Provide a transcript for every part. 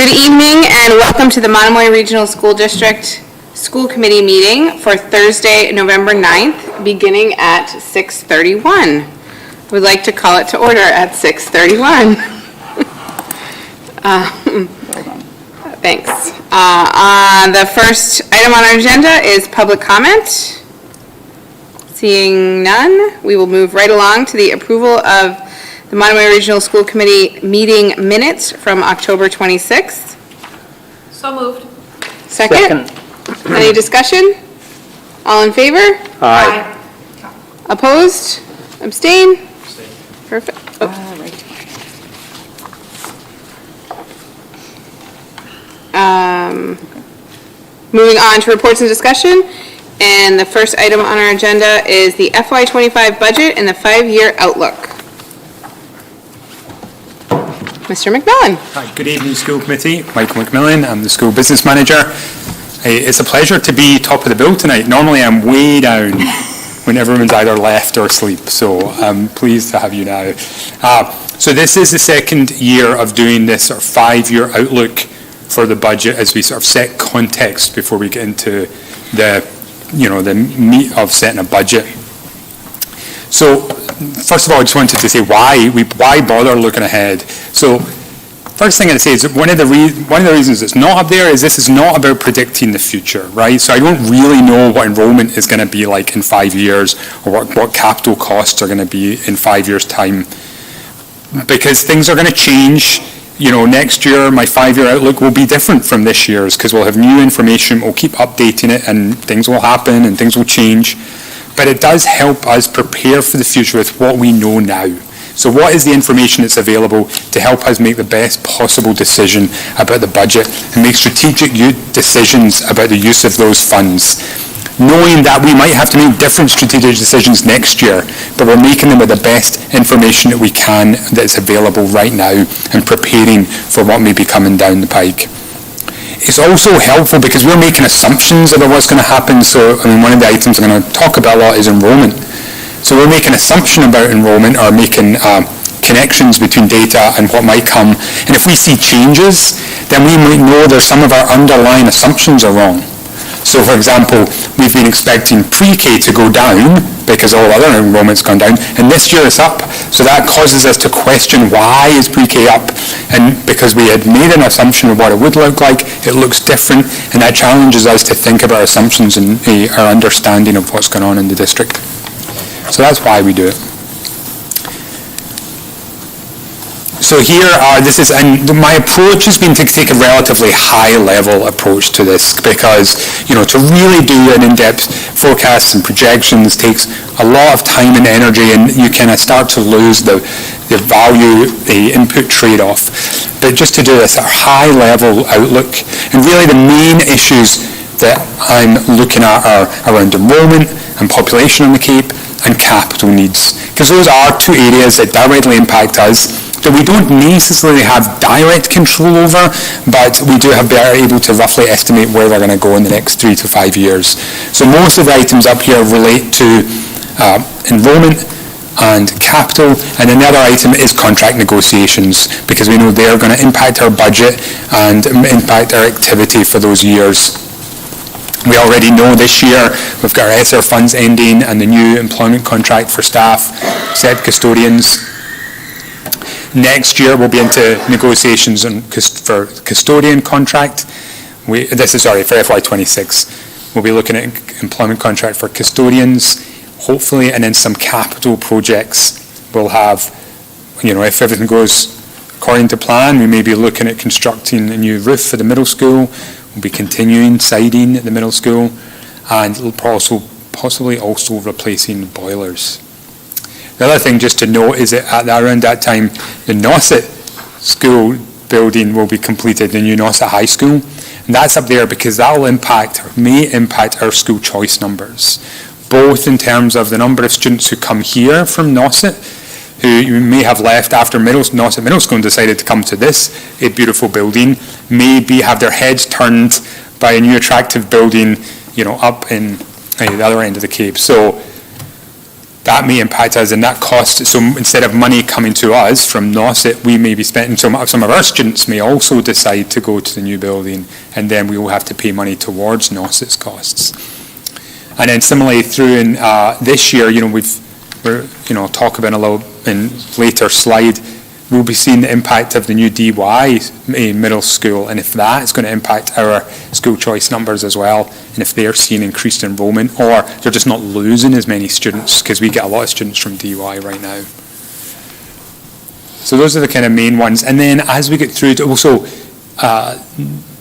Good evening and welcome to the Monomoy Regional School District School Committee meeting for Thursday, November 9th, beginning at 6:31. We'd like to call it to order at 6:31. Thanks. The first item on our agenda is public comment. Seeing none, we will move right along to the approval of the Monomoy Regional School Committee meeting minutes from October 26th. So moved. Second. Any discussion? All in favor? Aye. Opposed? Abstain? Perfect. Oh. Moving on to reports and discussion. And the first item on our agenda is the FY25 budget and the 5-year outlook. Mr. McMillan. Hi, good evening, School Committee. Michael McMillan, I'm the School Business Manager. It's a pleasure to be top of the bill tonight. Normally I'm way down when everyone's either left or asleep, so I'm pleased to have you now. So this is the second year of doing this sort of 5-year outlook for the budget as we sort of set context before we get into the meat of setting a budget. So first of all, I just wanted to say why bother looking ahead. So first thing I'd say is that one of the reasons it's not up there is this is not about predicting the future, right? So I don't really know what enrollment is going to be like in 5 years or what capital costs are going to be in 5 years' time, because things are going to change. Next year, my 5-year outlook will be different from this year's because we'll have new information, we'll keep updating it, and things will happen and things will change. But it does help us prepare for the future with what we know now. So what is the information that's available to help us make the best possible decision about the budget and make strategic decisions about the use of those funds? Knowing that we might have to make different strategic decisions next year, but we're making them with the best information that we can that's available right now and preparing for what may be coming down the pike. It's also helpful because we're making assumptions about what's going to happen. So, one of the items I'm going to talk about a lot is enrollment. So we're making an assumption about enrollment or making connections between data and what might come. And if we see changes, then we might know that some of our underlying assumptions are wrong. So, for example, we've been expecting pre-K to go down because all other enrollment's gone down, and this year it's up. So that causes us to question why is pre-K up, and because we had made an assumption of what it would look like, it looks different, and that challenges us to think about our assumptions and our understanding of what's going on in the district. So that's why we do it. So here and my approach has been to take a relatively high-level approach to this because, to really do an in-depth forecasts and projections takes a lot of time and energy, and you kind of start to lose the value, the input trade-off. But just to do this high-level outlook, and really the main issues that I'm looking at are around enrollment and population on the Cape and capital needs, because those are two areas that directly impact us, that we don't necessarily have direct control over, but we do have better able to roughly estimate where they're going to go in the next 3 to 5 years. So most of the items up here relate to enrollment and capital, and another item is contract negotiations, because we know they're going to impact our budget and impact our activity for those years. We already know this year we've got our ESSER funds ending and the new employment contract for staff, SEP custodians. Next year we'll be into negotiations for custodian contract. For FY26. We'll be looking at employment contract for custodians, hopefully, and then some capital projects. We'll have, if everything goes according to plan, we may be looking at constructing a new roof for the middle school. We'll be continuing siding at the middle school, and possibly also replacing boilers. The other thing just to note is that around that time, the Nauset school building will be completed, the new Nauset High School. And that's up there because that will may impact our school choice numbers, both in terms of the number of students who come here from Nauset, who you may have left after Nauset Middle School and decided to come to this beautiful building, maybe have their heads turned by a new attractive building, up in the other end of the Cape. So that may impact us, and that cost, so instead of money coming to us from NOSIT, we may be spending, some of our students may also decide to go to the new building, and then we will have to pay money towards NOSIT's costs. And then similarly through in this year, we're talk about a little in later slide, we'll be seeing the impact of the new DY middle school, and if that is going to impact our school choice numbers as well, and if they're seeing increased enrollment, or they're just not losing as many students, because we get a lot of students from DY right now. So those are the kind of main ones. And then as we get through to also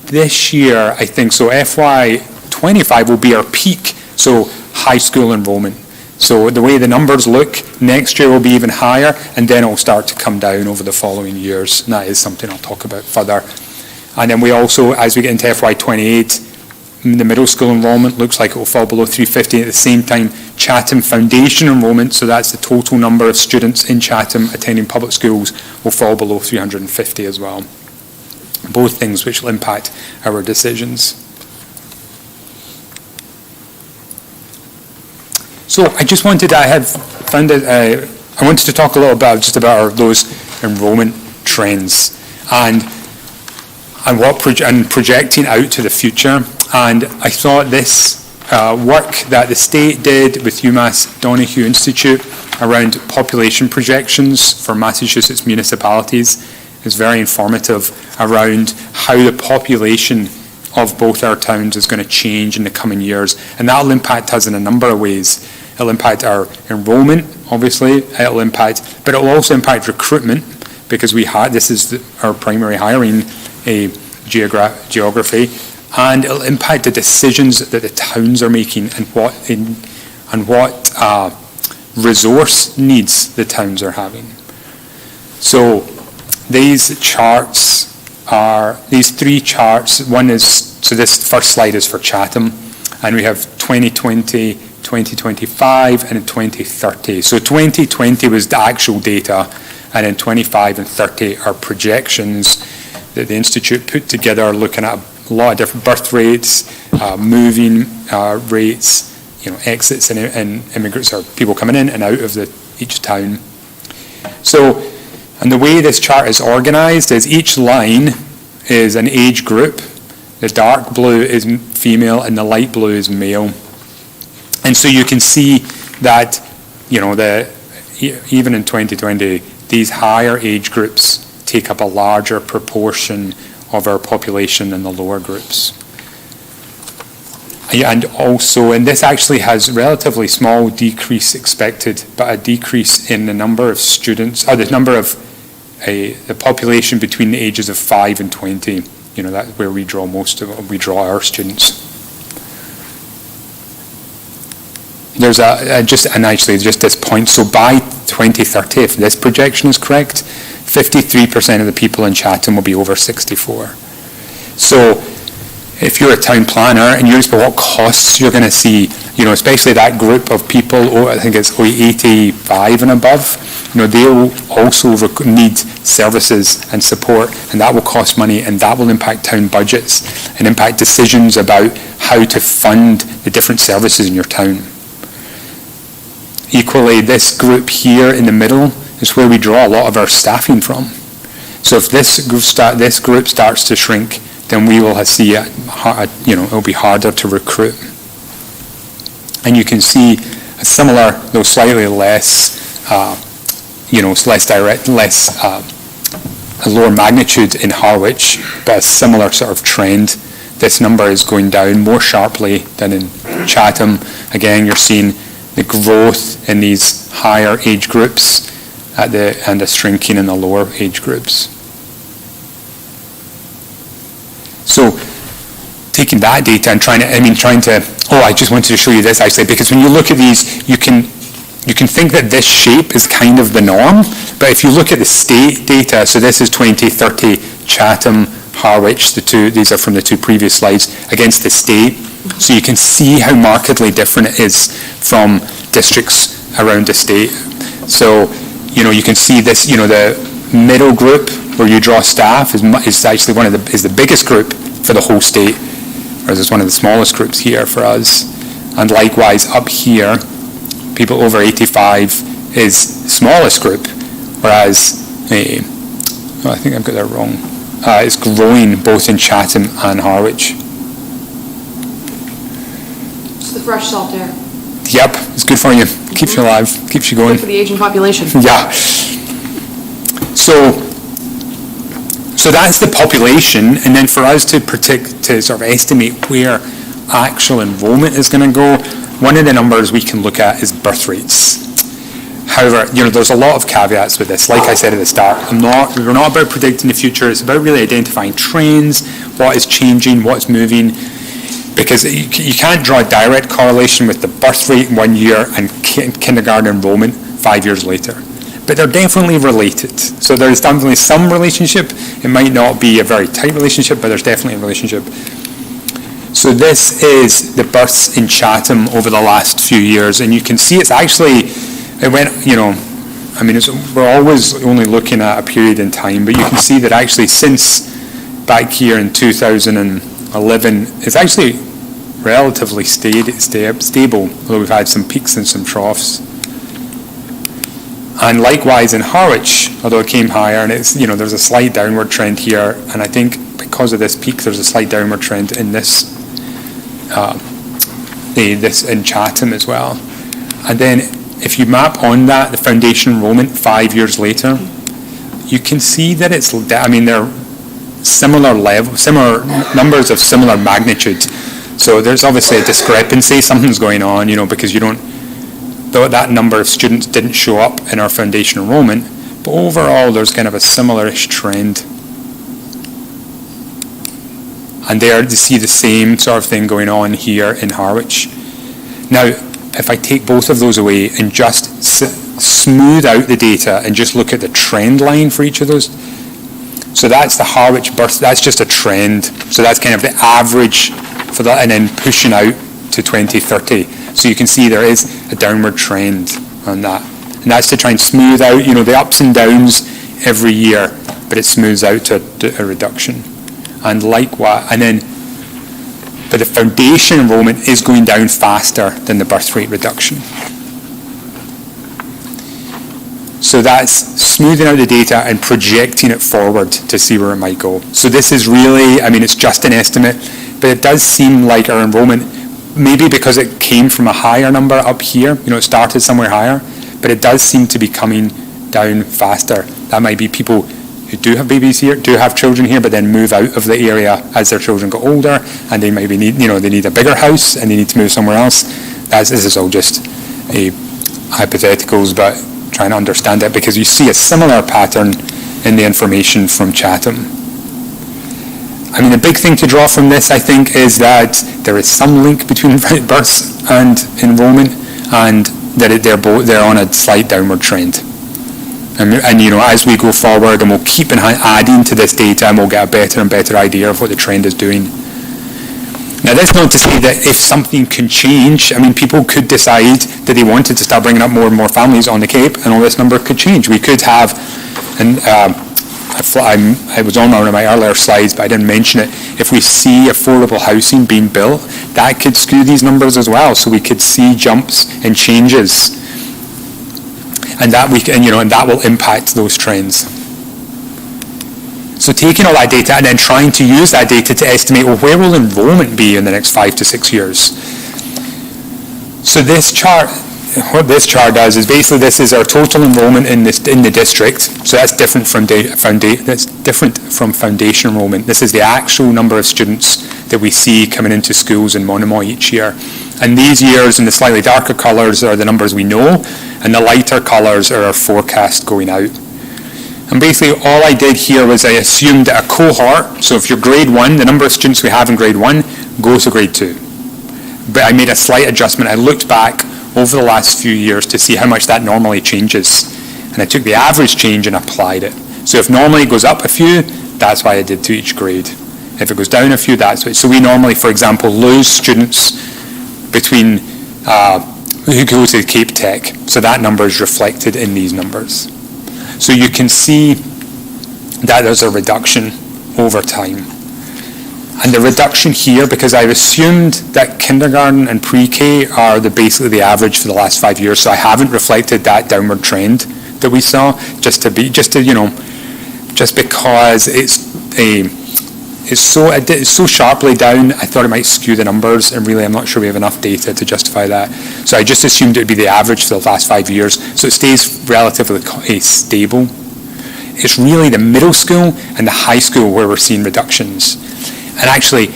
this year, I think, so FY25 will be our peak, so high school enrollment. So the way the numbers look, next year will be even higher, and then it will start to come down over the following years. And that is something I'll talk about further. And then we also, as we get into FY28, the middle school enrollment looks like it will fall below 350. At the same time, Chatham Foundation enrollment, so that's the total number of students in Chatham attending public schools, will fall below 350 as well. Both things which will impact our decisions. So I just wanted, I wanted to talk a little bit just about those enrollment trends and projecting out to the future. And I thought this work that the state did with UMass Donahue Institute around population projections for Massachusetts municipalities is very informative around how the population of both our towns is going to change in the coming years. And that will impact us in a number of ways. It'll impact our enrollment, obviously. But it will also impact recruitment, because this is our primary hiring geography, and it'll impact the decisions that the towns are making and what resource needs the towns are having. So these three charts. One is, so this first slide is for Chatham, and we have 2020, 2025, and in 2030. So 2020 was the actual data, and in 25 and 30 are projections that the Institute put together, looking at a lot of different birth rates, moving rates, exits and immigrants, or people coming in and out of each town. So, and the way this chart is organized is each line is an age group. The dark blue is female and the light blue is male. And so you can see that, even in 2020, these higher age groups take up a larger proportion of our population than the lower groups. And also, and this actually has relatively small decrease expected, but a decrease in the number of students, or the number of the population between the ages of 5 and 20. That's where we draw our students. There's just this point. So by 2030, if this projection is correct, 53% of the people in Chatham will be over 64. So if you're a town planner and you're looking at what costs you're going to see, especially that group of people, I think it's 85 and above, they will also need services and support, and that will cost money, and that will impact town budgets and impact decisions about how to fund the different services in your town. Equally, this group here in the middle is where we draw a lot of our staffing from. So if this group starts to shrink, then we will see it'll be harder to recruit. And you can see a similar, though slightly less, less direct, a lower magnitude in Harwich, but a similar sort of trend. This number is going down more sharply than in Chatham. Again, you're seeing the growth in these higher age groups and the shrinking in the lower age groups. So taking that data and I just wanted to show you this actually, because when you look at these, you can think that this shape is kind of the norm, but if you look at the state data, so this is 2030 Chatham, Harwich, these are from the two previous slides, against the state. So you can see how markedly different it is from districts around the state. So, you can see this, the middle group where you draw staff is actually is the biggest group for the whole state, whereas it's one of the smallest groups here for us. And likewise up here, people over 85 is smallest group, whereas, I think I've got that wrong, it's growing both in Chatham and Harwich. It's the fresh salt air. Yep, it's good for you, keeps you alive, keeps you going. Good for the aging population. Yeah. So that's the population, and then for us to sort of estimate where actual enrollment is going to go, one of the numbers we can look at is birth rates. However, there's a lot of caveats with this. Like I said at the start, we're not about predicting the future. It's about really identifying trends, what is changing, what's moving, because you can't draw a direct correlation with the birth rate 1 year and kindergarten enrollment 5 years later. But they're definitely related. So there's definitely some relationship. It might not be a very tight relationship, but there's definitely a relationship. So this is the births in Chatham over the last few years, and you can see it went, we're always only looking at a period in time, but you can see that actually since back here in 2011, it's actually relatively stable, although we've had some peaks and some troughs. And likewise in Harwich, although it came higher, and it's, there's a slight downward trend here, and I think because of this peak, there's a slight downward trend in this in Chatham as well. And then if you map on that, the foundation enrollment 5 years later, you can see that they're similar numbers of similar magnitude. So there's obviously a discrepancy, something's going on, because though that number of students didn't show up in our foundation enrollment, but overall there's kind of a similar-ish trend. And there you see the same sort of thing going on here in Harwich. Now, if I take both of those away and just smooth out the data and just look at the trend line for each of those, so that's the Harwich birth, that's just a trend. So that's kind of the average for that, and then pushing out to 2030. So you can see there is a downward trend on that. And that's to try and smooth out, the ups and downs every year, but it smooths out to a reduction. And likewise, but the foundation enrollment is going down faster than the birth rate reduction. So that's smoothing out the data and projecting it forward to see where it might go. So this is really, it's just an estimate, but it does seem like our enrollment, maybe because it came from a higher number up here, it started somewhere higher, but it does seem to be coming down faster. That might be people who do have babies here, do have children here, but then move out of the area as their children get older, and they maybe need, they need a bigger house and they need to move somewhere else. This is all just hypotheticals, but trying to understand it, because you see a similar pattern in the information from Chatham. The big thing to draw from this, I think, is that there is some link between births and enrollment, and that they're on a slight downward trend. And as we go forward, and we'll keep adding to this data, and we'll get a better and better idea of what the trend is doing. Now, that's not to say that if something can change, people could decide that they wanted to start bringing up more and more families on the Cape, and all this number could change. We could have, and I was on one of my earlier slides, but I didn't mention it. If we see affordable housing being built, that could skew these numbers as well. So we could see jumps and changes, and that that will impact those trends. So taking all that data and then trying to use that data to estimate, where will enrollment be in the next 5 to 6 years? So this chart, what this chart does is basically this is our total enrollment in the district. So that's different from foundation enrollment. This is the actual number of students that we see coming into schools in Monomoy each year. And these years in the slightly darker colours are the numbers we know, and the lighter colours are our forecast going out. And basically all I did here was I assumed that a cohort, so if you're grade 1, the number of students we have in grade 1 goes to grade 2. But I made a slight adjustment. I looked back over the last few years to see how much that normally changes. And I took the average change and applied it. So if normally it goes up a few, that's why I did to each grade. If it goes down a few, that's why. So we normally, for example, lose students between who go to Cape Tech. So that number is reflected in these numbers. So you can see that there's a reduction over time. And the reduction here, because I've assumed that kindergarten and pre-K are basically the average for the last 5 years, so I haven't reflected that downward trend that we saw, just because it's so sharply down, I thought it might skew the numbers, and really I'm not sure we have enough data to justify that. So I just assumed it would be the average for the last 5 years, so it stays relatively stable. It's really the middle school and the high school where we're seeing reductions. And actually,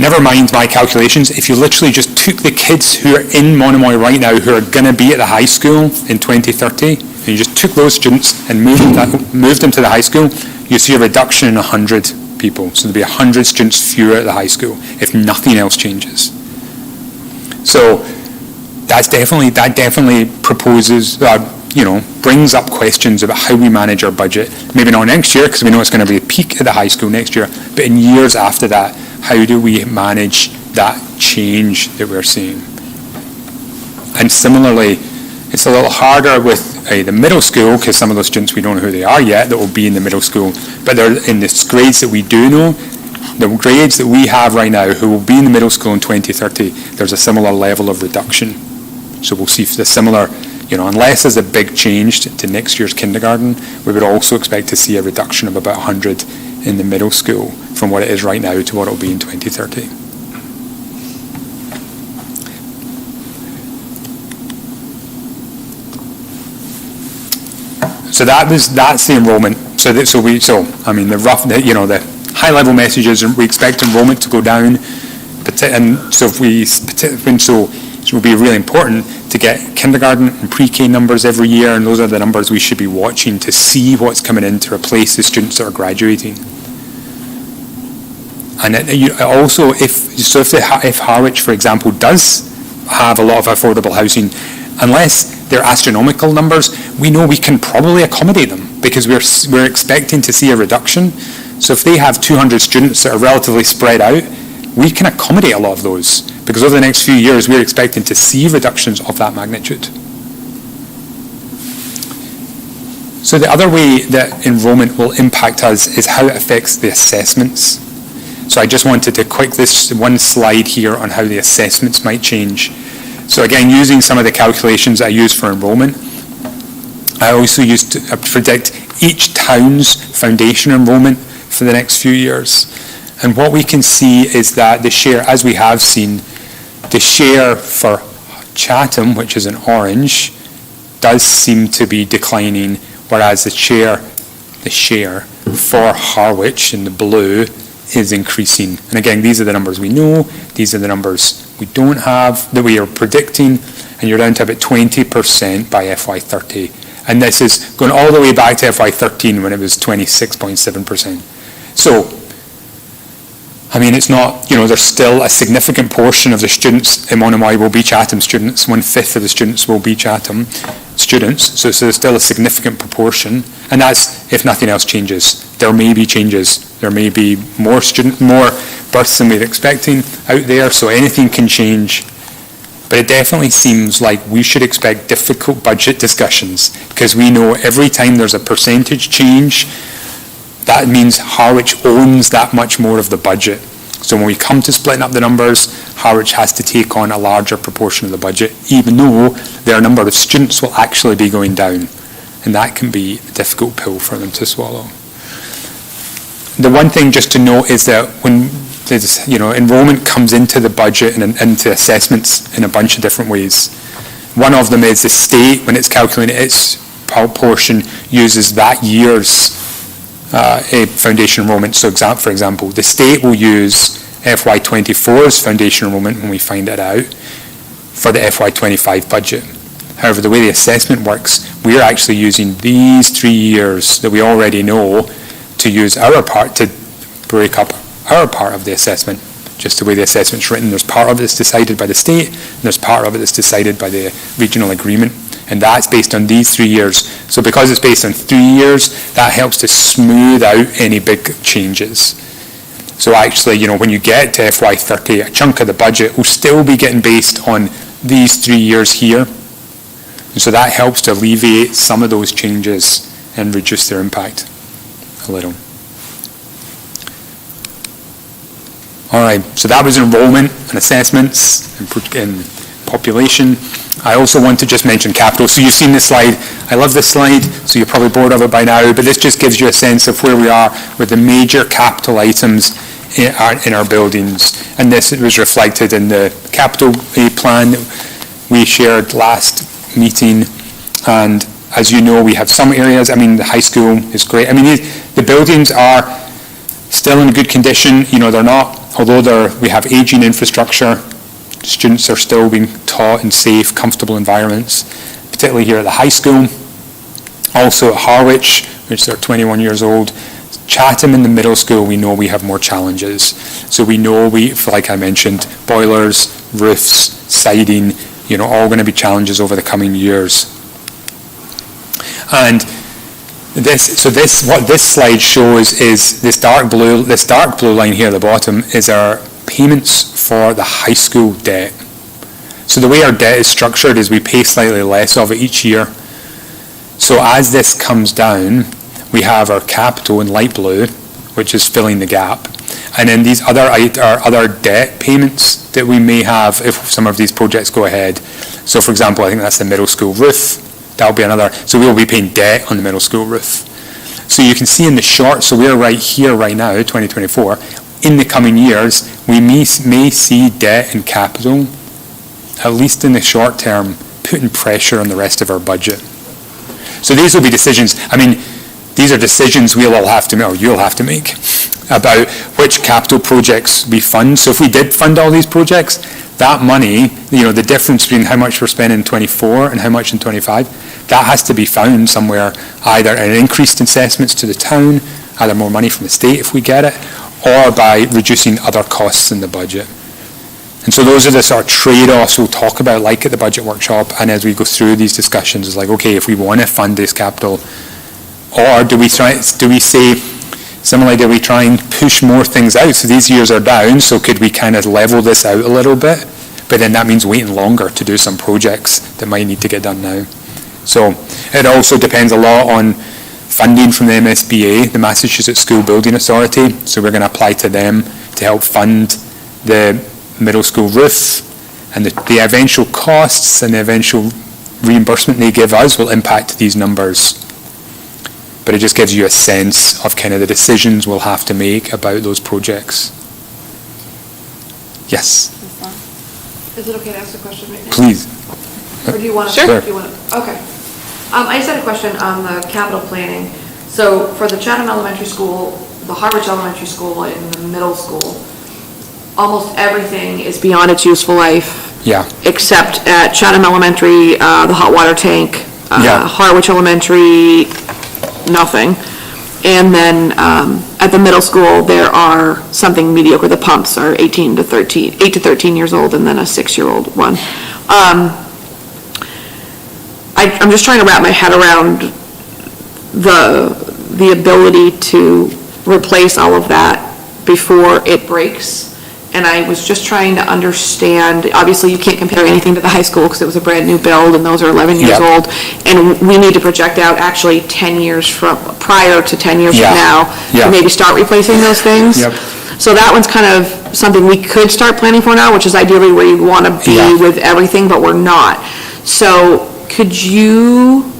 never mind my calculations, if you literally just took the kids who are in Monomoy right now who are going to be at the high school in 2030, and you just took those students and moved them to the high school, you see a reduction in 100 people. So there'll be 100 students fewer at the high school if nothing else changes. So that definitely proposes, brings up questions about how we manage our budget. Maybe not next year, because we know it's going to be a peak at the high school next year, but in years after that, how do we manage that change that we're seeing? And similarly, it's a little harder with the middle school, because some of those students we don't know who they are yet that will be in the middle school, but they're in the grades that we do know. The grades that we have right now who will be in the middle school in 2030, there's a similar level of reduction. So we'll see the similar, unless there's a big change to next year's kindergarten, we would also expect to see a reduction of about 100 in the middle school from what it is right now to what it will be in 2030. So that's the enrollment. The high level message is we expect enrollment to go down, and so it will be really important to get kindergarten and pre-K numbers every year, and those are the numbers we should be watching to see what's coming in to replace the students that are graduating. And also, if Harwich, for example, does have a lot of affordable housing, unless they're astronomical numbers, we know we can probably accommodate them because we're expecting to see a reduction. So if they have 200 students that are relatively spread out, we can accommodate a lot of those because over the next few years we're expecting to see reductions of that magnitude. So the other way that enrollment will impact us is how it affects the assessments. So I just wanted to this one slide here on how the assessments might change. So again, using some of the calculations I use for enrollment, I also used to predict each town's foundation enrollment for the next few years. And what we can see is that the share, as we have seen, the share for Chatham, which is in orange, does seem to be declining, whereas the share for Harwich in the blue is increasing. And again, these are the numbers we know, these are the numbers we don't have, that we are predicting, and you're down to about 20% by FY30. And this is going all the way back to FY13 when it was 26.7%. So, it's not, there's still a significant portion of the students in Monomoy will be Chatham students, 1/5 of the students will be Chatham students, so there's still a significant proportion, and that's if nothing else changes. There may be changes, there may be more births than we're expecting out there, so anything can change. But it definitely seems like we should expect difficult budget discussions because we know every time there's a percentage change, that means Harwich owns that much more of the budget. So when we come to splitting up the numbers, Harwich has to take on a larger proportion of the budget, even though their number of students will actually be going down. And that can be a difficult pill for them to swallow. The one thing just to note is that when enrollment comes into the budget and into assessments in a bunch of different ways. One of them is the state, when it's calculating its portion, uses that year's foundation enrollment. So for example, the state will use FY24's foundation enrollment when we find it out for the FY25 budget. However, the way the assessment works, we're actually using these 3 years that we already know to use our part to break up our part of the assessment. Just the way the assessment's written, there's part of it that's decided by the state, and there's part of it that's decided by the regional agreement, and that's based on these 3 years. So because it's based on 3 years, that helps to smooth out any big changes. So actually, when you get to FY30, a chunk of the budget will still be getting based on these 3 years here. And so that helps to alleviate some of those changes and reduce their impact a little. All right, so that was enrollment and assessments and population. I also want to just mention capital. So you've seen this slide. I love this slide, so you're probably bored of it by now, but this just gives you a sense of where we are with the major capital items in our buildings. And this was reflected in the capital plan we shared last meeting. And as you know, we have some areas, I mean, the high school is great. I mean, the buildings are still in good condition. You know, they're not, although we have aging infrastructure, students are still being taught in safe, comfortable environments, particularly here at the high school. Also at Harwich, which are 21 years old. Chatham in the middle school, we know we have more challenges. So we know like I mentioned, boilers, roofs, siding, you know, all going to be challenges over the coming years. And what this slide shows is this dark blue line here at the bottom is our payments for the high school debt. So the way our debt is structured is we pay slightly less of it each year. So as this comes down, we have our capital in light blue, which is filling the gap. And then these other debt payments that we may have if some of these projects go ahead. So for example, I think that's the middle school roof. That'll be another, so we'll be paying debt on the middle school roof. So you can see in the short, so we're right here right now, 2024, in the coming years, we may see debt and capital, at least in the short term, putting pressure on the rest of our budget. So these will be decisions, I mean, these are decisions we'll all have to make, or you'll have to make, about which capital projects we fund. So if we did fund all these projects, that money, you know, the difference between how much we're spending in 24 and how much in 25, that has to be found somewhere, either in increased assessments to the town, either more money from the state if we get it, or by reducing other costs in the budget. And so those are the sort of trade-offs we'll talk about, like at the budget workshop, and as we go through these discussions, it's like, okay, if we want to fund this capital, or do we say, similarly, do we try and push more things out? So these years are down, so could we kind of level this out a little bit? But then that means waiting longer to do some projects that might need to get done now. So it also depends a lot on funding from the MSBA, the Massachusetts School Building Authority. So we're going to apply to them to help fund the middle school roof, and the eventual costs and the eventual reimbursement they give us will impact these numbers. But it just gives you a sense of kind of the decisions we'll have to make about those projects. Yes? Is it okay to ask a question right now? Please. Or do you want to? Sure. Do you want to? Okay. I just had a question on the capital planning. So for the Chatham Elementary School, the Harwich Elementary School, and the middle school, almost everything is beyond its useful life. Yeah. Except at Chatham Elementary, the hot water tank. Yeah. Harwich Elementary, nothing. And then at the middle school, there are something mediocre. The pumps are 8 to 13 years old, and then a 6-year-old one. I'm just trying to wrap my head around the ability to replace all of that before it breaks. And I was just trying to understand, obviously you can't compare anything to the high school because it was a brand new build and those are 11 years old. And we need to project out actually 10 years prior to 10 years from now to maybe start replacing those things. So that one's kind of something we could start planning for now, which is ideally where you want to be with everything, but we're not. So could you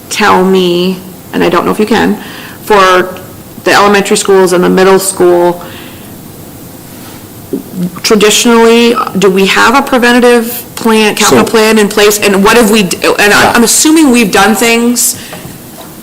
tell me, and I don't know if you can, for the elementary schools and the middle school, traditionally, do we have a preventative plan, capital plan in place? And what have we, I'm assuming we've done things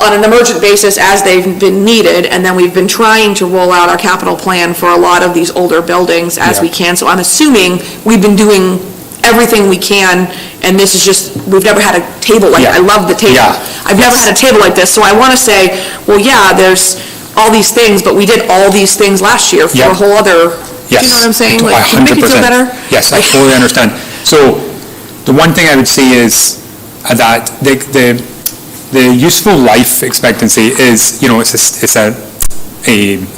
on an emergent basis as they've been needed, and then we've been trying to roll out our capital plan for a lot of these older buildings as we can. So I'm assuming we've been doing everything we can, and this is just, we've never had a table like, I love the table. I've never had a table like this, so I want to say, well, there's all these things, but we did all these things last year for a whole other, do you know what I'm saying? Like, can you make it feel better? Yes, I fully understand. So the one thing I would say is that the useful life expectancy is,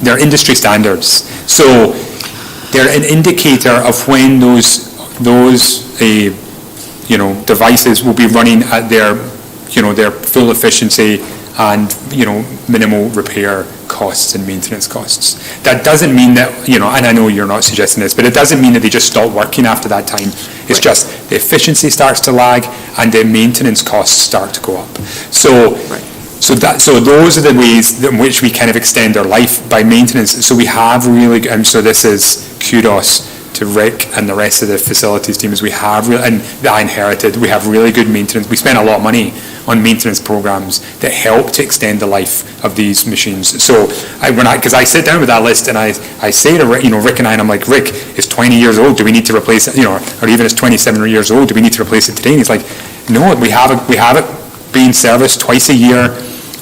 they're industry standards. So they're an indicator of when those devices will be running at their full efficiency and, minimal repair costs and maintenance costs. That doesn't mean that, and I know you're not suggesting this, but it doesn't mean that they just stop working after that time. It's just the efficiency starts to lag and the maintenance costs start to go up. So those are the ways in which we kind of extend our life by maintenance. So we have really, so this is kudos to Rick and the rest of the facilities team, is we have, and I inherited, we have really good maintenance. We spend a lot of money on maintenance programs that help to extend the life of these machines. So because I sit down with that list and I say to Rick, Rick and I, and I'm like, Rick, it's 20 years old, do we need to replace it? Or even it's 27 years old, do we need to replace it today? And he's like, no, we have it being serviced twice a year.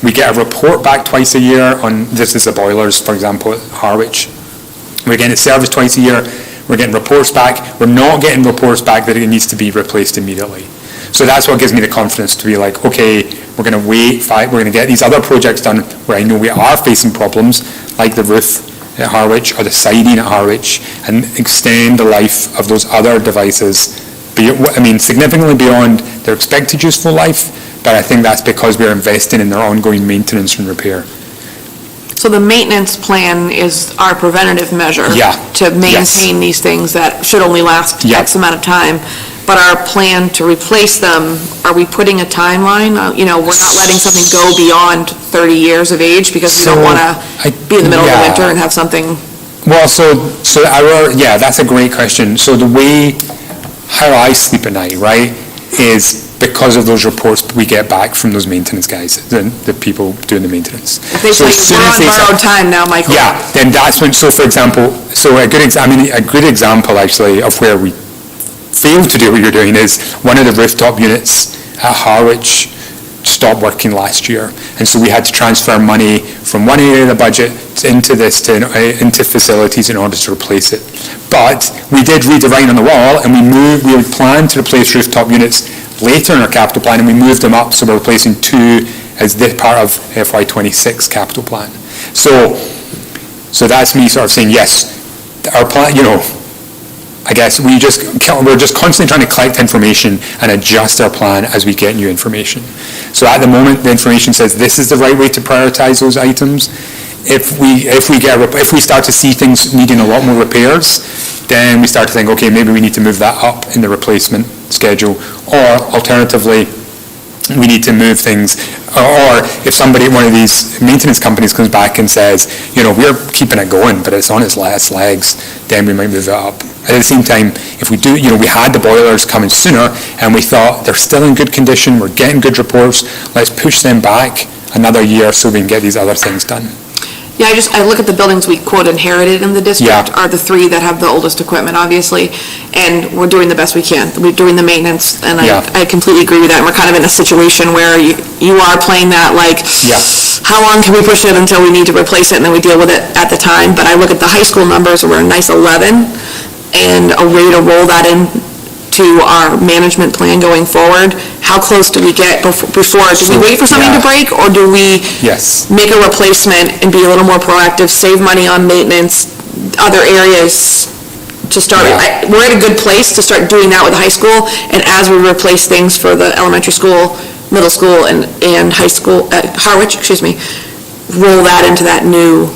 We get a report back twice a year on, this is the boilers, for example, at Harwich. We're getting it serviced twice a year. We're getting reports back. We're not getting reports back that it needs to be replaced immediately. So that's what gives me the confidence to be like, okay, we're going to wait, we're going to get these other projects done where I know we are facing problems, like the roof at Harwich or the siding at Harwich, and extend the life of those other devices, significantly beyond their expected useful life, but I think that's because we're investing in their ongoing maintenance and repair. So the maintenance plan is our preventative measure to maintain these things that should only last X amount of time. But our plan to replace them, are we putting a timeline? We're not letting something go beyond 30 years of age because we don't want to be in the middle of the winter and have something. Well, that's a great question. So how I sleep at night, right, is because of those reports we get back from those maintenance guys, the people doing the maintenance. If they say we're on borrowed time now, Michael. Yeah, then that's when, so for example, a good example actually of where we failed to do what you're doing is one of the rooftop units at Harwich stopped working last year, and so we had to transfer money from one area of the budget into facilities in order to replace it. But we did read the writing on the wall, and we had planned to replace rooftop units later in our capital plan, and we moved them up, so we're replacing 2 as this part of FY26 capital plan. So that's me sort of saying, yes, our plan, I guess we're just constantly trying to collect information and adjust our plan as we get new information. So at the moment, the information says this is the right way to prioritize those items. If we start to see things needing a lot more repairs, then we start to think, okay, maybe we need to move that up in the replacement schedule, or alternatively, we need to move things, or if one of these maintenance companies comes back and says, we're keeping it going, but it's on its last legs, then we might move it up. At the same time, if we do, we had the boilers coming sooner, and we thought they're still in good condition, we're getting good reports, let's push them back another year so we can get these other things done. Yeah, I look at the buildings we quote inherited in the district are the 3 that have the oldest equipment, obviously, and we're doing the best we can. We're doing the maintenance, and I completely agree with that. And we're kind of in a situation where you are playing that, how long can we push it until we need to replace it, and then we deal with it at the time. But I look at the high school numbers, we're a nice 11, and a way to roll that in to our management plan going forward. How close do we get before? Do we wait for something to break, or do we make a replacement and be a little more proactive, save money on maintenance, other areas to start? We're at a good place to start doing that with the high school, and as we replace things for the elementary school, middle school, and high school, Harwich, roll that into that new.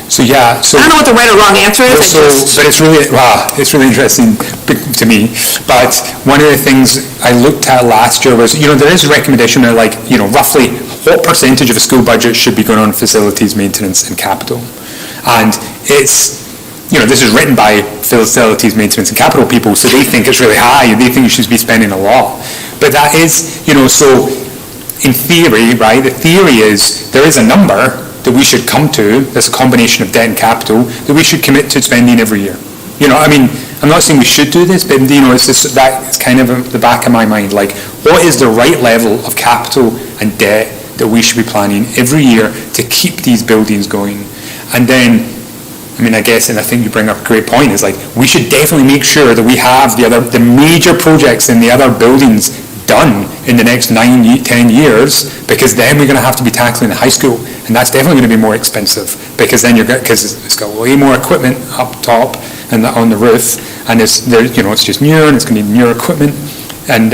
I don't know what the right or wrong answer is. But it's really interesting to me. But one of the things I looked at last year was, there is a recommendation of roughly what percentage of a school budget should be going on facilities maintenance and capital. And it's, this is written by facilities maintenance and capital people, so they think it's really high, and they think you should be spending a lot. But that is, so in theory, right, the theory is there is a number that we should come to, that's a combination of debt and capital, that we should commit to spending every year. I'm not saying we should do this, but it's kind of the back of my mind, what is the right level of capital and debt that we should be planning every year to keep these buildings going? And then, I guess, and I think you bring up a great point, is we should definitely make sure that we have the major projects in the other buildings done in the next 9-10 years, because then we're going to have to be tackling the high school, and that's definitely going to be more expensive, because then because it's got way more equipment up top and on the roof, and it's just newer, and it's going to need newer equipment, and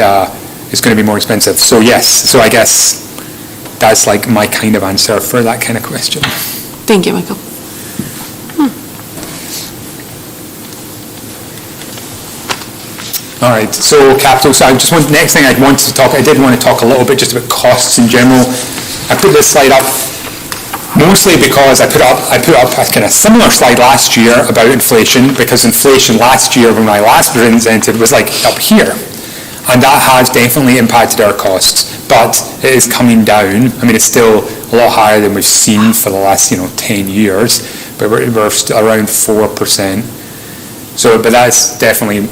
it's going to be more expensive. So yes, I guess that's my kind of answer for that kind of question. Thank you, Michael. All right, so capital, so next thing I did want to talk a little bit just about costs in general. I put this slide up mostly because I put up a kind of similar slide last year about inflation, because inflation last year when I last presented was like up here. And that has definitely impacted our costs, but it is coming down. I mean, it's still a lot higher than we've seen for the last, 10 years, but we're still around 4%. So, but that's definitely,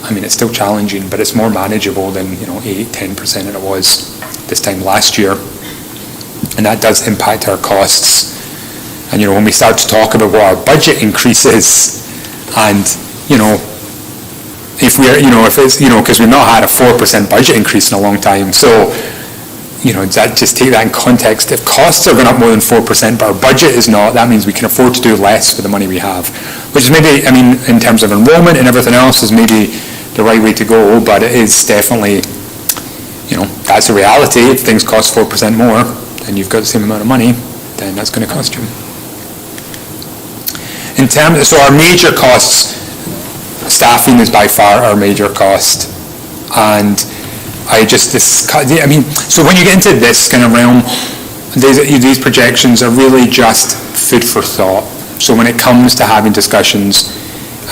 I mean, it's still challenging, but it's more manageable than, 8-10% than it was this time last year. And that does impact our costs. And, when we start to talk about what our budget increases, and, if we're, if it's, because we've not had a 4% budget increase in a long time, so, just take that in context. If costs are going up more than 4%, but our budget is not, that means we can afford to do less with the money we have. Which is maybe, I mean, in terms of enrollment and everything else, is maybe the right way to go, but it is definitely, that's a reality. If things cost 4% more, and you've got the same amount of money, then that's going to cost you. So our major costs, staffing is by far our major cost, and so when you get into this kind of realm, these projections are really just food for thought. So when it comes to having discussions,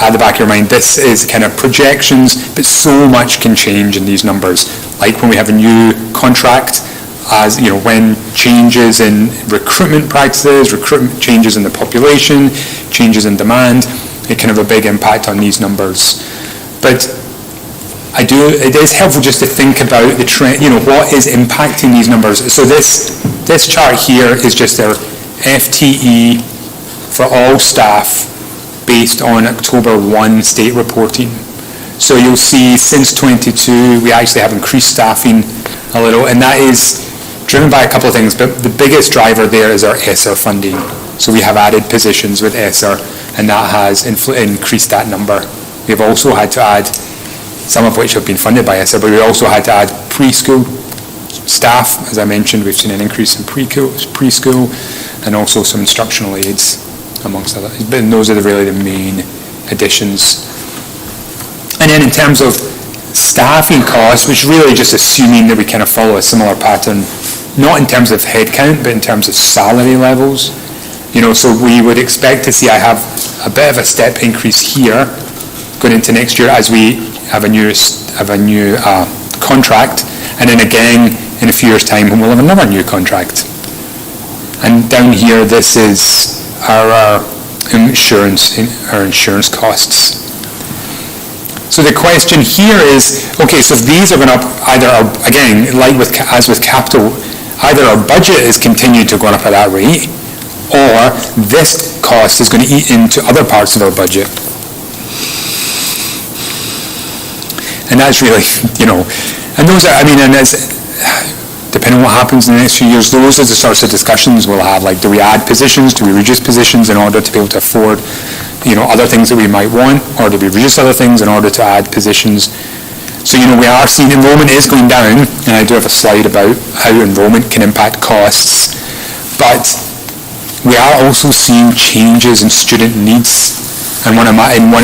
at the back of your mind, this is kind of projections, but so much can change in these numbers. Like when we have a new contract, as when changes in recruitment practices, changes in the population, changes in demand, it can have a big impact on these numbers. But it is helpful just to think about the trend, what is impacting these numbers. So this chart here is just their FTE for all staff based on October 1 state reporting. So you'll see since 22, we actually have increased staffing a little, and that is driven by a couple of things, but the biggest driver there is our ESSER funding. So we have added positions with ESSER, and that has increased that number. We've also had to add, some of which have been funded by ESSER, but we also had to add preschool staff. As I mentioned, we've seen an increase in preschool, and also some instructional aides, amongst others. But those are really the main additions. And then in terms of staffing costs, which really just assuming that we kind of follow a similar pattern, not in terms of headcount, but in terms of salary levels. So we would expect to see, I have a bit of a step increase here going into next year as we have a new contract, and then again in a few years' time when we'll have another new contract. And down here, this is our insurance costs. So the question here is, okay, so if these are going up, again, as with capital, either our budget is continuing to go up at that rate, or this cost is going to eat into other parts of our budget. And that's really, and those are, and as, depending on what happens in the next few years, those are the sorts of discussions we'll have, like do we add positions, do we reduce positions in order to be able to afford, other things that we might want, or do we reduce other things in order to add positions? So, we are seeing enrollment is going down, and I do have a slide about how enrollment can impact costs, but we are also seeing changes in student needs. And one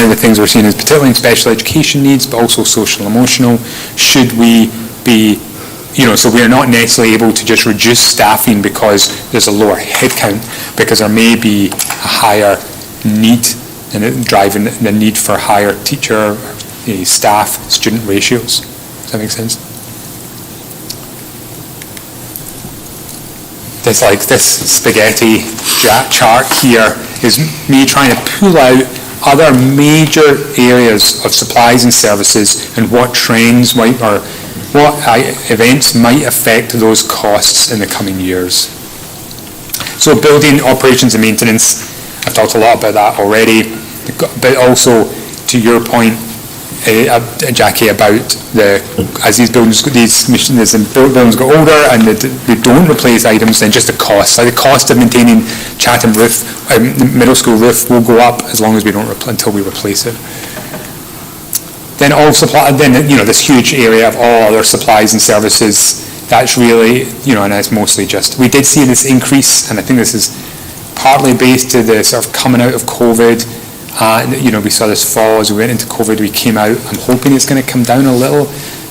of the things we're seeing is particularly in special education needs, but also social and emotional. Should we be, so we are not necessarily able to just reduce staffing because there's a lower headcount, because there may be a higher need, and it driving the need for higher teacher, staff-student ratios. Does that make sense? This spaghetti chart here is me trying to pull out other major areas of supplies and services and what trends what events might affect those costs in the coming years. So building operations and maintenance, I've talked a lot about that already, but also to your point, Jackie, about as these buildings get older and they don't replace items, then just the cost. Like the cost of maintaining Chatham roof, middle school roof, will go up as long as we don't until we replace it. Then this huge area of all other supplies and services. That's really, and that's mostly just. We did see this increase, and I think this is partly based to the sort of coming out of COVID. We saw this fall as we went into COVID, we came out. I'm hoping it's going to come down a little.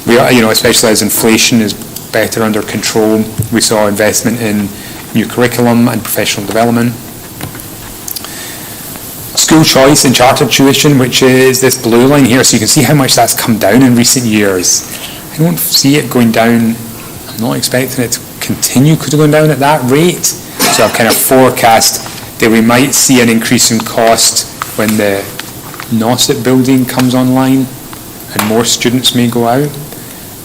We are, especially as inflation is better under control. We saw investment in new curriculum and professional development. School choice and charter tuition, which is this blue line here, so you can see how much that's come down in recent years. I don't see it going down. I'm not expecting it to continue going down at that rate. So I've kind of forecast that we might see an increase in cost when the Nauset building comes online and more students may go out.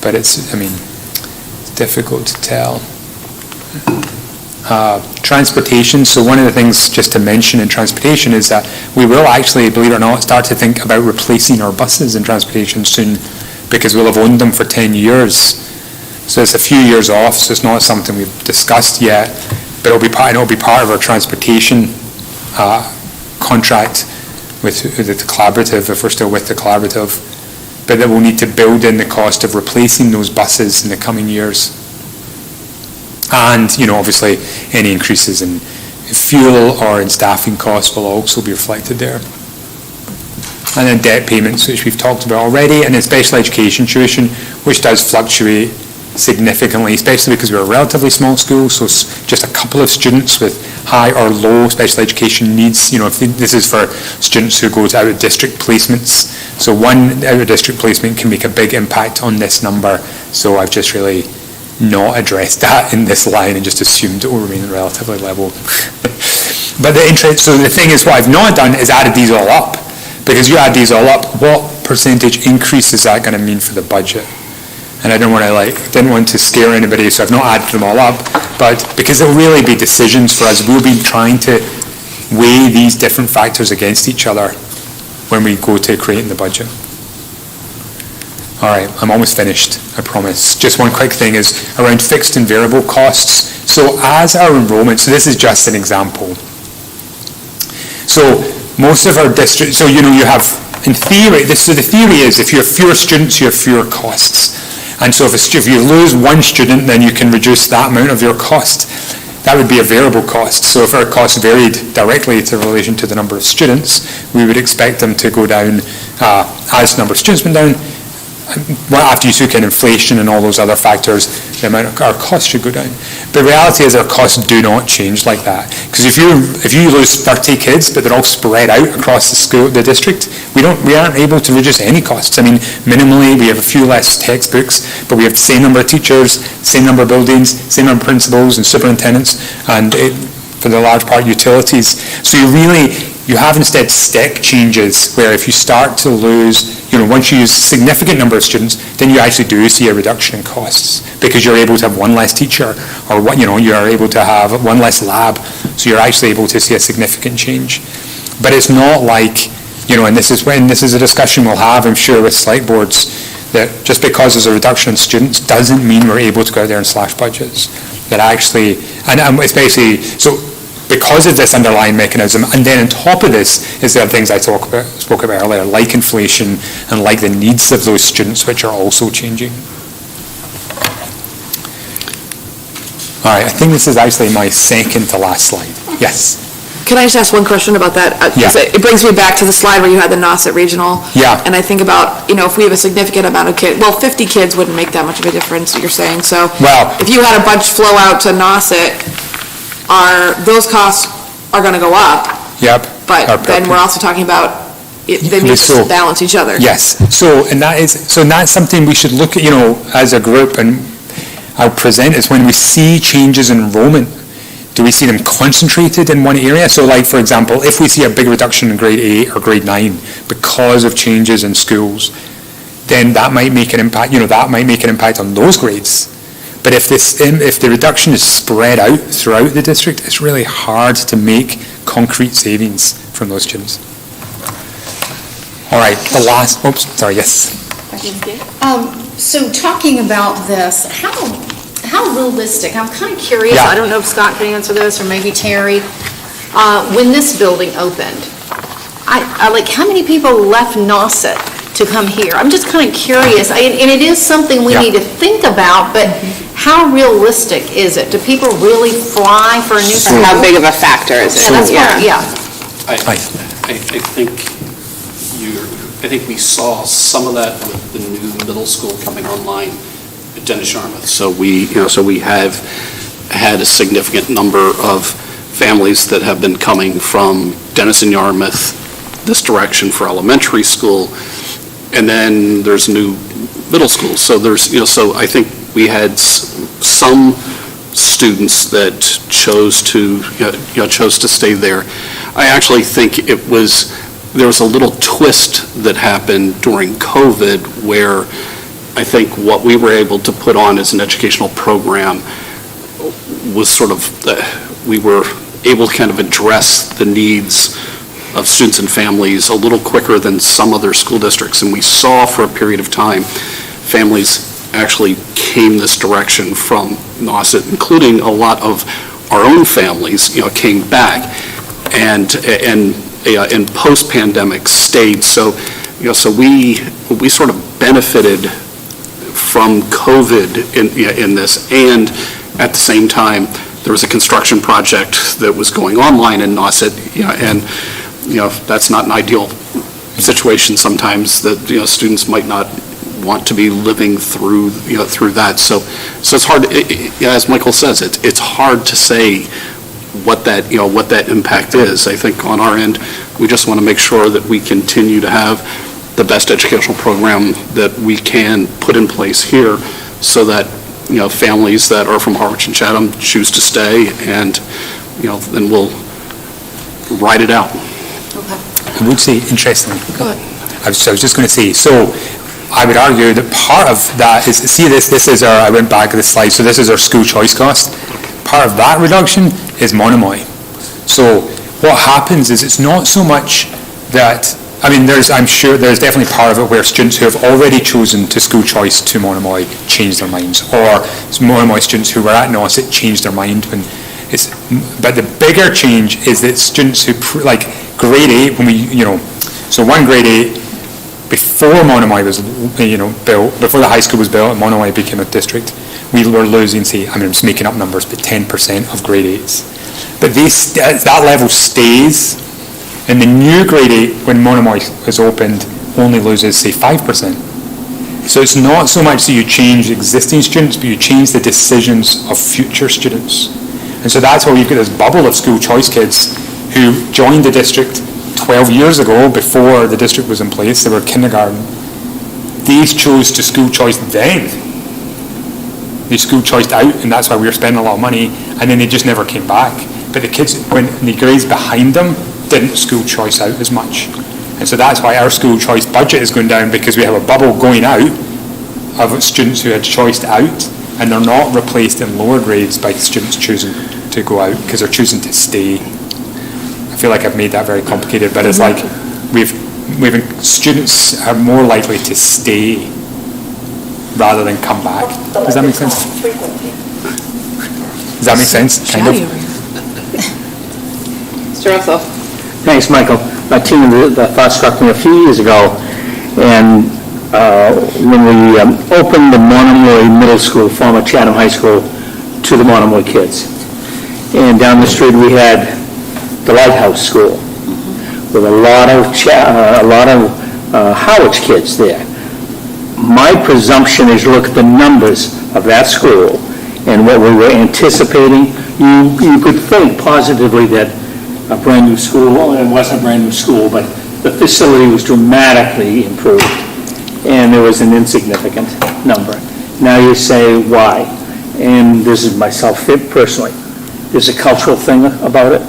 But it's difficult to tell. Transportation, so one of the things just to mention in transportation is that we will actually, believe it or not, start to think about replacing our buses in transportation soon, because we'll have owned them for 10 years. So it's a few years off, so it's not something we've discussed yet, but it'll be part of our transportation contract with the collaborative, if we're still with the collaborative, but that we'll need to build in the cost of replacing those buses in the coming years. And, obviously, any increases in fuel or in staffing costs will also be reflected there. And then debt payments, which we've talked about already, and then special education tuition, which does fluctuate significantly, especially because we're a relatively small school, so just a couple of students with high or low special education needs. If this is for students who go to out-of-district placements, so one out-of-district placement can make a big impact on this number, so I've just really not addressed that in this line and just assumed it will remain relatively level. But so the thing is, what I've not done is added these all up, because you add these all up, what percentage increase is that going to mean for the budget? And I didn't want to scare anybody, so I've not added them all up, but because it'll really be decisions for us. We'll be trying to weigh these different factors against each other when we go to creating the budget. All right, I'm almost finished, I promise. Just one quick thing is around fixed and variable costs. So as our enrollment, so this is just an example. So most of our districts, so you have, in theory, so the theory is if you have fewer students, you have fewer costs. And so if you lose one student, then you can reduce that amount of your cost. That would be a variable cost. So if our costs varied directly in relation to the number of students, we would expect them to go down as the number of students went down. After you took in inflation and all those other factors, the amount of our costs should go down. But the reality is our costs do not change like that. Because if you lose 30 kids, but they're all spread out across the district, we aren't able to reduce any costs. Minimally, we have a few less textbooks, but we have the same number of teachers, same number of buildings, same number of principals and superintendents, and for the large part, utilities. So you have instead step changes where if you start to lose, once you use a significant number of students, then you actually do see a reduction in costs because you're able to have one less teacher, or you are able to have one less lab, so you're actually able to see a significant change. But it's not like, and this is a discussion we'll have, I'm sure, with select boards, that just because there's a reduction in students doesn't mean we're able to go out there and slash budgets. That actually, and especially, so because of this underlying mechanism, and then on top of this is the other things I spoke about earlier, like inflation and like the needs of those students, which are also changing. All right, I think this is actually my second to last slide. Yes? Can I just ask one question about that? Yeah. It brings me back to the slide where you had the Nauset Regional. Yeah. And I think about, if we have a significant amount of kids, 50 kids wouldn't make that much of a difference, what you're saying. So if you had a bunch flow out to Nauset, those costs are going to go up. Yep. But then we're also talking about they need to balance each other. Yes. And that's something we should look at, as a group, and I'll present is when we see changes in enrollment, do we see them concentrated in one area? So like, for example, if we see a big reduction in grade 8 or grade 9 because of changes in schools, then that might make an impact, that might make an impact on those grades. But if the reduction is spread out throughout the district, it's really hard to make concrete savings from those students. All right, the last, yes. So talking about this, how realistic, I'm kind of curious, Yeah. I don't know if Scott can answer this, or maybe Terry, when this building opened, I like, how many people left Nauset to come here? I'm just kind of curious, and it is something we Yeah. need to think about, but how realistic is it? Do people really fly for a new school? How big of a factor is Yeah, it? that's what, yeah. I think we saw some of that with the new middle school coming online at Dennis Yarmouth. So we have had a significant number of families that have been coming from Dennis and Yarmouth this direction for elementary school, and then there's new middle school. So so I think we had some students that chose to stay there. I actually think there was a little twist that happened during COVID where I think what we were able to put on as an educational program was we were able to kind of address the needs of students and families a little quicker than some other school districts. And we saw for a period of time, families actually came this direction from Nauset, including a lot of our own families, came back and post-pandemic stayed. So we sort of benefited from COVID in this, and at the same time, there was a construction project that was going online in Nauset, and that's not an ideal situation sometimes that students might not want to be living through that. So it's hard, as Michael says, it's hard to say what that impact is. I think on our end, we just want to make sure that we continue to have the best educational program that we can put in place here, so that families that are from Harwich and Chatham choose to stay, and then we'll ride it out. I would say, interestingly, Go ahead. I was just going to say, so I would argue that part of that is, see this is I went back to the slide, so this is our school choice cost. Part of that reduction is Monomoy. So what happens is it's not so much that, I'm sure there's definitely part of it where students who have already chosen to school choice to Monomoy change their minds, or Monomoy students who were at Nauset changed their mind but the bigger change is that students who, like grade 8, so one grade 8, before Monomoy was, built, before the high school was built and Monomoy became a district, we were losing, say, I'm just making up numbers, but 10% of grade 8s. But that level stays, and the new grade 8, when Monomoy is opened, only loses, say, 5%. So it's not so much that you change existing students, but you change the decisions of future students. And so that's why we've got this bubble of school choice kids who joined the district 12 years ago, before the district was in place. They were kindergarten. They chose to school choice then. They school choiced out, and that's why we were spending a lot of money, and then they just never came back. But the kids, when the grades behind them, didn't school choice out as much. And so that's why our school choice budget is going down, because we have a bubble going out of students who had choiced out, and they're not replaced in lower grades by students choosing to go out because they're choosing to stay. I feel like I've made that very complicated, but it's like students are more likely to stay rather than come back. Does that make sense? Does that make sense? Kind of. Mr. Russell? Thanks, Michael. Tina, the thought struck me a few years ago, and when we opened the Monomoy Middle School, former Chatham High School, to the Monomoy kids. And down the street we had the Lighthouse School, with a lot of Harwich kids there. My presumption is, look at the numbers of that school and what we were anticipating. You could think positively that a brand new school, well, it wasn't a brand new school, but the facility was dramatically improved, and there was an insignificant number. Now you say, why? And this is myself personally. There's a cultural thing about it.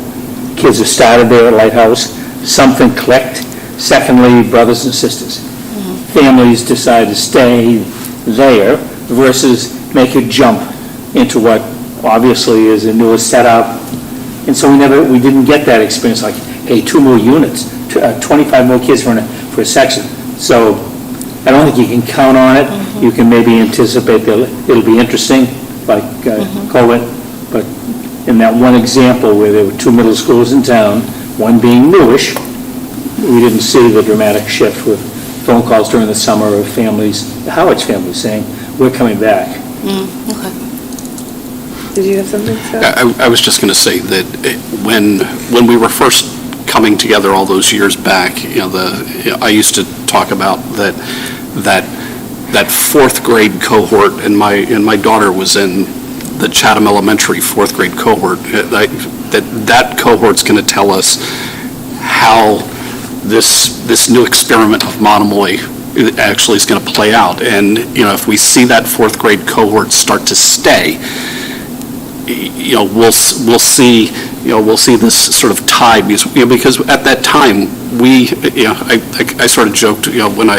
Kids have started there at Lighthouse. Something clicked. Secondly, brothers and sisters. Families decide to stay there versus make a jump into what obviously is a newer setup. And so we didn't get that experience, like, hey, 2 more units, 25 more kids for a section. So I don't think you can count on it. You can maybe anticipate that it'll be interesting, like Colin, but in that one example where there were 2 middle schools in town, one being newish, we didn't see the dramatic shift with phone calls during the summer of families, Howard's family saying, we're coming back. Did you have something, Scott? I was just going to say that when we were first coming together all those years back, I used to talk about that fourth grade cohort, and my daughter was in the Chatham Elementary fourth grade cohort. That cohort's going to tell us how this new experiment of Monomoy actually is going to play out. And if we see that fourth grade cohort start to stay, we'll see this sort of tide, because at that time I sort of joked when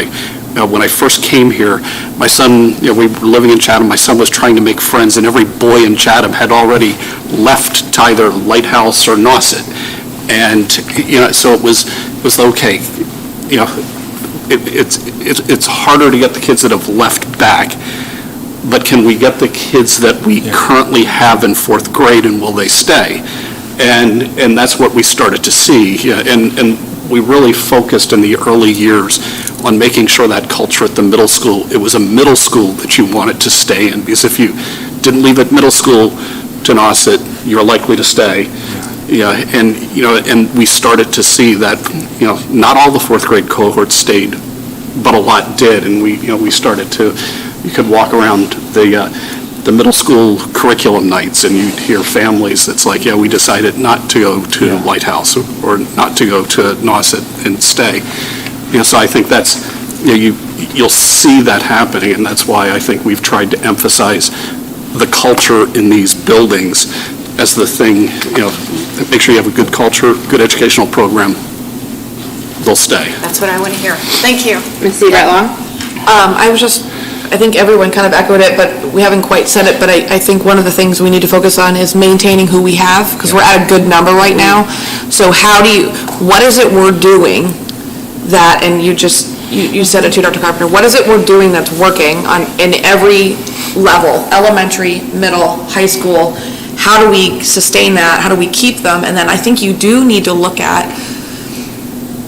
I first came here, my son, we were living in Chatham, my son was trying to make friends, and every boy in Chatham had already left to either Lighthouse or Nauset. And so it was okay. It's harder to get the kids that have left back, but can we get the kids that we currently have in fourth grade, and will they stay? And that's what we started to see. And we really focused in the early years on making sure that culture at the middle school, it was a middle school that you wanted to stay in, because if you didn't leave at middle school to Nauset, you're likely to stay. And we started to see that, not all the fourth grade cohorts stayed, but a lot did, and we started to, you could walk around the middle school curriculum nights, and you'd hear families that's like, we decided not to go to Lighthouse or not to go to Nauset and stay. So I think that's, you'll see that happening, and that's why I think we've tried to emphasize the culture in these buildings as the thing, make sure you have a good culture, good educational program, they'll stay. That's what I want to hear. Thank you. Ms. Seabright-Long? I think everyone kind of echoed it, but we haven't quite said it, but I think one of the things we need to focus on is maintaining who we have, because we're at a good number right now. So what is it we're doing that, and you said it too, Dr. Carpenter, what is it we're doing that's working in every level, elementary, middle, high school? How do we sustain that? How do we keep them? And then I think you do need to look at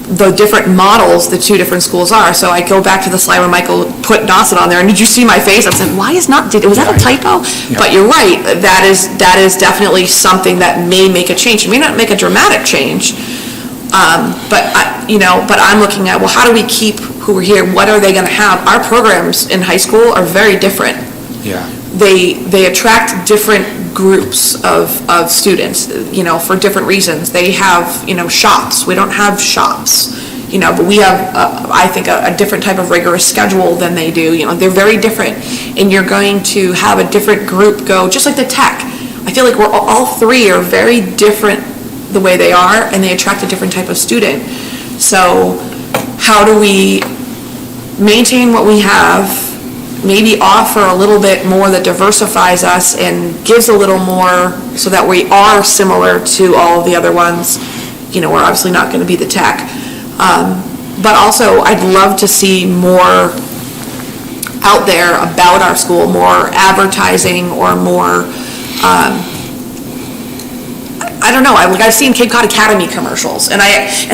the different models the two different schools are. So I go back to the slide where Michael put Nauset on there, and did you see my face? I said, why is not, was that a typo? Yeah. But you're right, that is definitely something that may make a change. It may not make a dramatic change, but I'm looking at, well, how do we keep who are here? What are they going to have? Our programs in high school are very different. Yeah. They attract different groups of students, for different reasons. They have, shops. We don't have shops, but we have, I think, a different type of rigorous schedule than they do. They're very different, and you're going to have a different group go, just like the tech. I feel like we're all three are very different the way they are, and they attract a different type of student. So how do we maintain what we have, maybe offer a little bit more that diversifies us and gives a little more so that we are similar to all of the other ones. We're obviously not going to be the tech. But also, I'd love to see more out there about our school, more advertising or more, I don't know, I've seen Cape Cod Academy commercials, and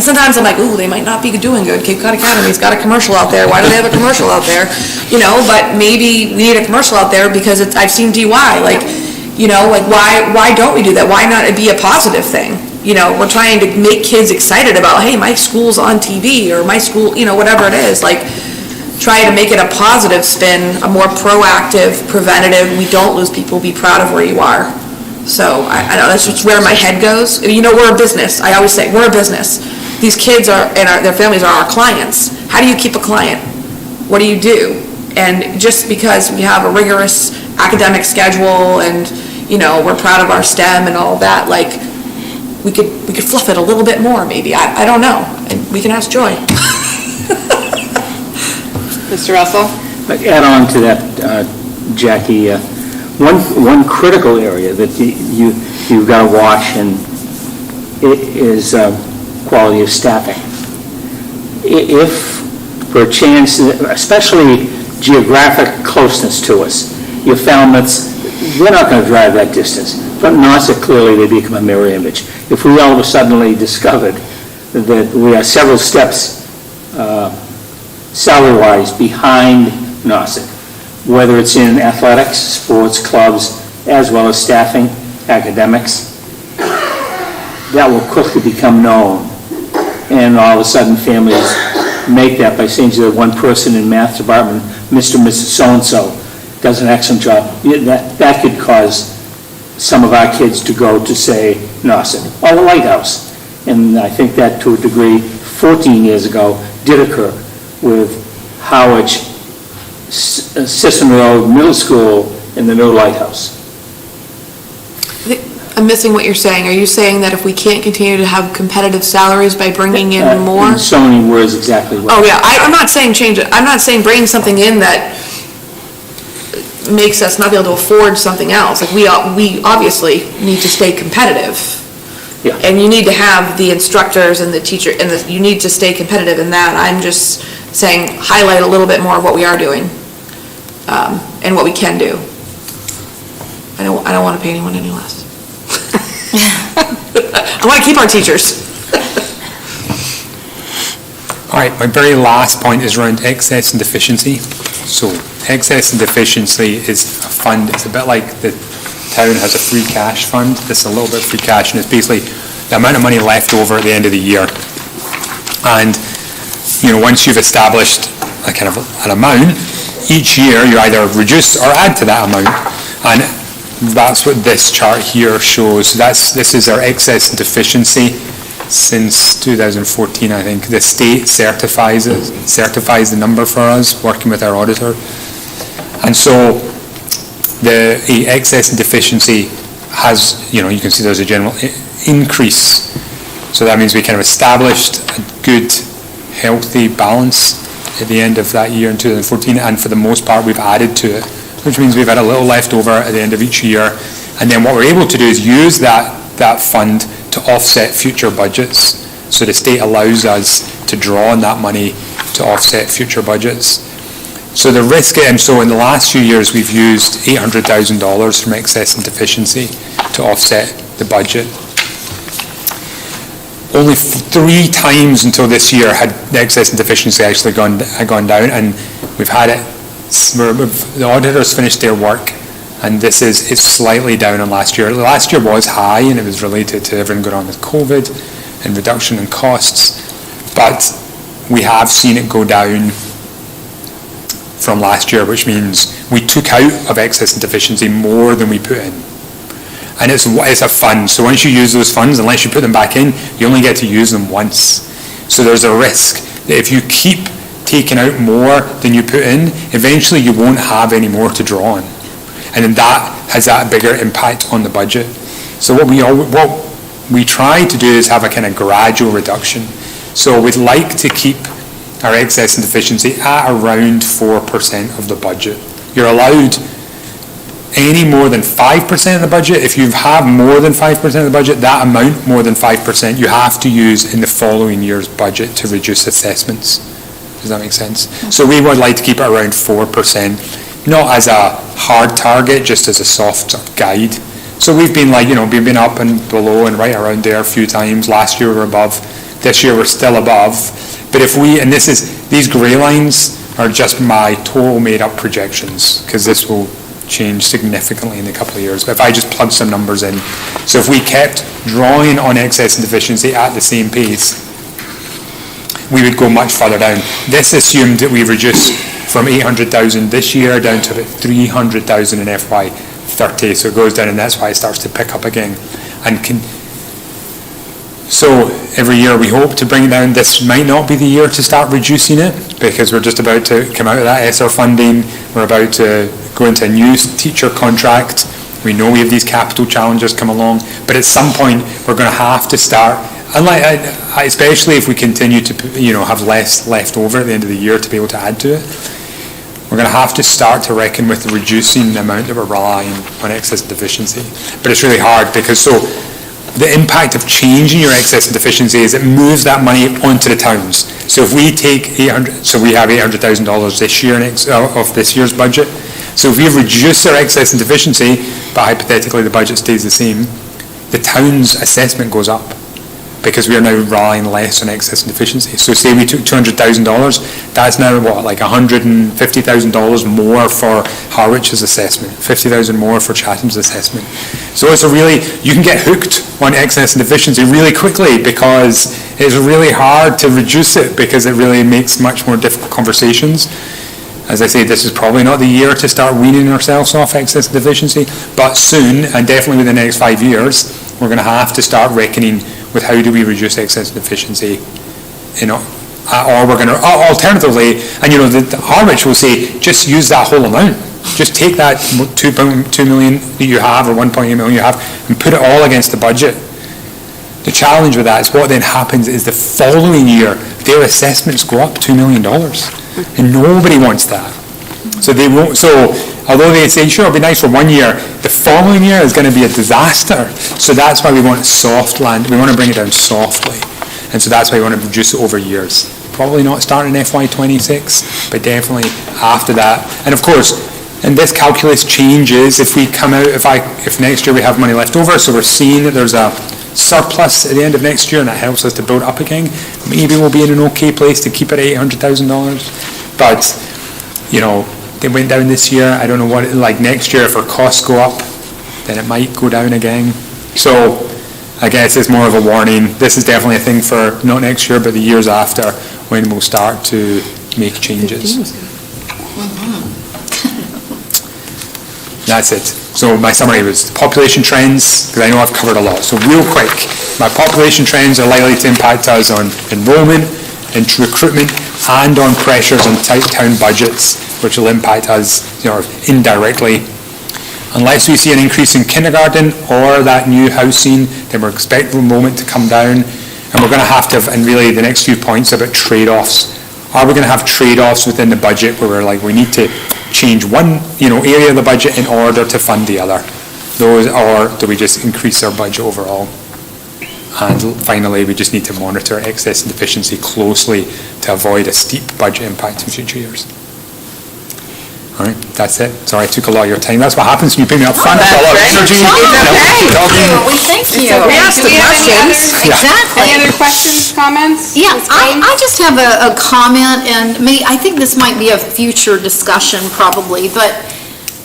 sometimes I'm like, ooh, they might not be doing good. Cape Cod Academy's got a commercial out there. Why do they have a commercial out there? But maybe we need a commercial out there because I've seen DY, why don't we do that? Why not it be a positive thing? We're trying to make kids excited about, hey, my school's on TV, or my school, whatever it is, try to make it a positive spin, a more proactive, preventative, we don't lose people, be proud of where you are. So I know that's just where my head goes. We're a business. I always say we're a business. These kids and their families are our clients. How do you keep a client? What do you do? And just because we have a rigorous academic schedule and we're proud of our STEM and all that, we could fluff it a little bit more maybe. I don't know. And we can ask Joy. Mr. Russell? Add on to that, Jackie. One critical area that you've got to watch is quality of staffing. If, for a chance, especially geographic closeness to us, you found that they're not going to drive that distance. But Nauset, clearly, they become a mirror image. If we all of a sudden discovered that we are several steps salary-wise behind Nauset, whether it's in athletics, sports, clubs, as well as staffing, academics. That will quickly become known, and all of a sudden families make that by saying to the one person in math department, Mr. and Mrs. So-and-so does an excellent job. Yeah, that could cause some of our kids to go to, say, Nauset or the Lighthouse. And I think that to a degree, 14 years ago, did occur with Howard, Sisson Road Middle School and the new Lighthouse. I'm missing what you're saying. Are you saying that if we can't continue to have competitive salaries by bringing in more? In so many words, exactly right. Oh, yeah, I'm not saying change it. I'm not saying bringing something in that makes us not be able to afford something else. Like, we obviously need to stay competitive. Yeah. And you need to have the instructors and the teacher, and you need to stay competitive in that. I'm just saying, highlight a little bit more of what we are doing, and what we can do. I don't want to pay anyone any less. I want to keep our teachers. All right, my very last point is around excess and deficiency. So excess and deficiency is a fund. It's a bit like the town has a free cash fund. This is a little bit of free cash, and it's basically the amount of money left over at the end of the year. And, you know, once you've established a kind of an amount, each year you either reduce or add to that amount. And that's what this chart here shows. This is our excess and deficiency since 2014, I think. The state certifies the number for us, working with our auditor. And so the excess and deficiency has, you know, you can see there's a general increase. So that means we kind of established a good, healthy balance at the end of that year in 2014, and for the most part we've added to it, which means we've had a little left over at the end of each year. And then what we're able to do is use that fund to offset future budgets. So the state allows us to draw on that money to offset future budgets. So the risk, so in the last few years we've used $800,000 from excess and deficiency to offset the budget. Only 3 times until this year had the excess and deficiency actually gone down, and we've had it. The auditors finished their work, and it's slightly down on last year. Last year was high, and it was related to everything going on with COVID and reduction in costs, but we have seen it go down from last year, which means we took out of excess and deficiency more than we put in. And it's a fund, so once you use those funds, unless you put them back in, you only get to use them once. So there's a risk that if you keep taking out more than you put in, eventually you won't have any more to draw on. And then that has that bigger impact on the budget. So what we try to do is have a kind of gradual reduction. So we'd like to keep our excess and deficiency at around 4% of the budget. You're allowed any more than 5% of the budget. If you have more than 5% of the budget, that amount more than 5% you have to use in the following year's budget to reduce assessments. Does that make sense? So we would like to keep it around 4%, not as a hard target, just as a soft guide. So we've been we've been up and below and right around there a few times. Last year we were above. This year we're still above. But these gray lines are just my total made up projections, because this will change significantly in a couple of years. But if I just plug some numbers in, so if we kept drawing on excess and deficiency at the same pace, we would go much further down. This assumed that we reduce from 800,000 this year down to about 300,000 in FY30, so it goes down, and that's why it starts to pick up again. So every year we hope to bring it down. This might not be the year to start reducing it, because we're just about to come out of that ESSER funding. We're about to go into a new teacher contract. We know we have these capital challenges come along, but at some point we're going to have to start, especially if we continue to have less left over at the end of the year to be able to add to it. We're going to have to start to reckon with reducing the amount that we're relying on excess and deficiency. But it's really hard, because the impact of changing your excess and deficiency is it moves that money onto the towns. So if we take we have $800,000 this year of this year's budget. So if we reduce our excess and deficiency, but hypothetically the budget stays the same, the town's assessment goes up, because we are now relying less on excess and deficiency. So say we took $200,000, that's now what, like $150,000 more for Harwich's assessment, $50,000 more for Chatham's assessment. So it's a really, you can get hooked on excess and deficiency really quickly because it's really hard to reduce it because it really makes much more difficult conversations. As I say, this is probably not the year to start weaning ourselves off excess and deficiency, but soon, and definitely within the next 5 years, we're going to have to start reckoning with how do we reduce excess and deficiency, or we're going to, alternatively, and the Harwich will say, just use that whole amount. Just take that 2 million that you have, or 1.8 million you have, and put it all against the budget. The challenge with that is what then happens is the following year, their assessments go up $2 million. And nobody wants that. So they won't, although they say, sure, it'll be nice for 1 year, the following year is going to be a disaster. So that's why we want soft land. We want to bring it down softly. And so that's why we want to reduce it over years. Probably not starting in FY26, but definitely after that. And of course, and this calculus changes if we come out, if next year we have money left over, so we're seeing that there's a surplus at the end of next year, and that helps us to build up again. Maybe we'll be in an okay place to keep it at $800,000. But, they went down this year. I don't know what like next year, if our costs go up, then it might go down again. So I guess it's more of a warning. This is definitely a thing for not next year, but the years after, when we'll start to make changes. That's it. So my summary was population trends, because I know I've covered a lot. So real quick, my population trends are likely to impact us on enrollment, recruitment, and on pressures on town budgets, which will impact us indirectly. Unless we see an increase in kindergarten or that new housing, then we're expecting enrollment to come down. And we're going to have, and really the next few points about trade-offs. Are we going to have trade-offs within the budget where we're like, we need to change one area of the budget in order to fund the other? Or do we just increase our budget overall? And finally, we just need to monitor excess and deficiency closely to avoid a steep budget impact in future years. All right, that's it. Sorry, I took a lot of your time. That's what happens when you bring me up front. It's a lot of energy. We thank you. We asked the questions. Exactly. Any other questions, comments? Yeah, I just have a comment, and I think this might be a future discussion probably, but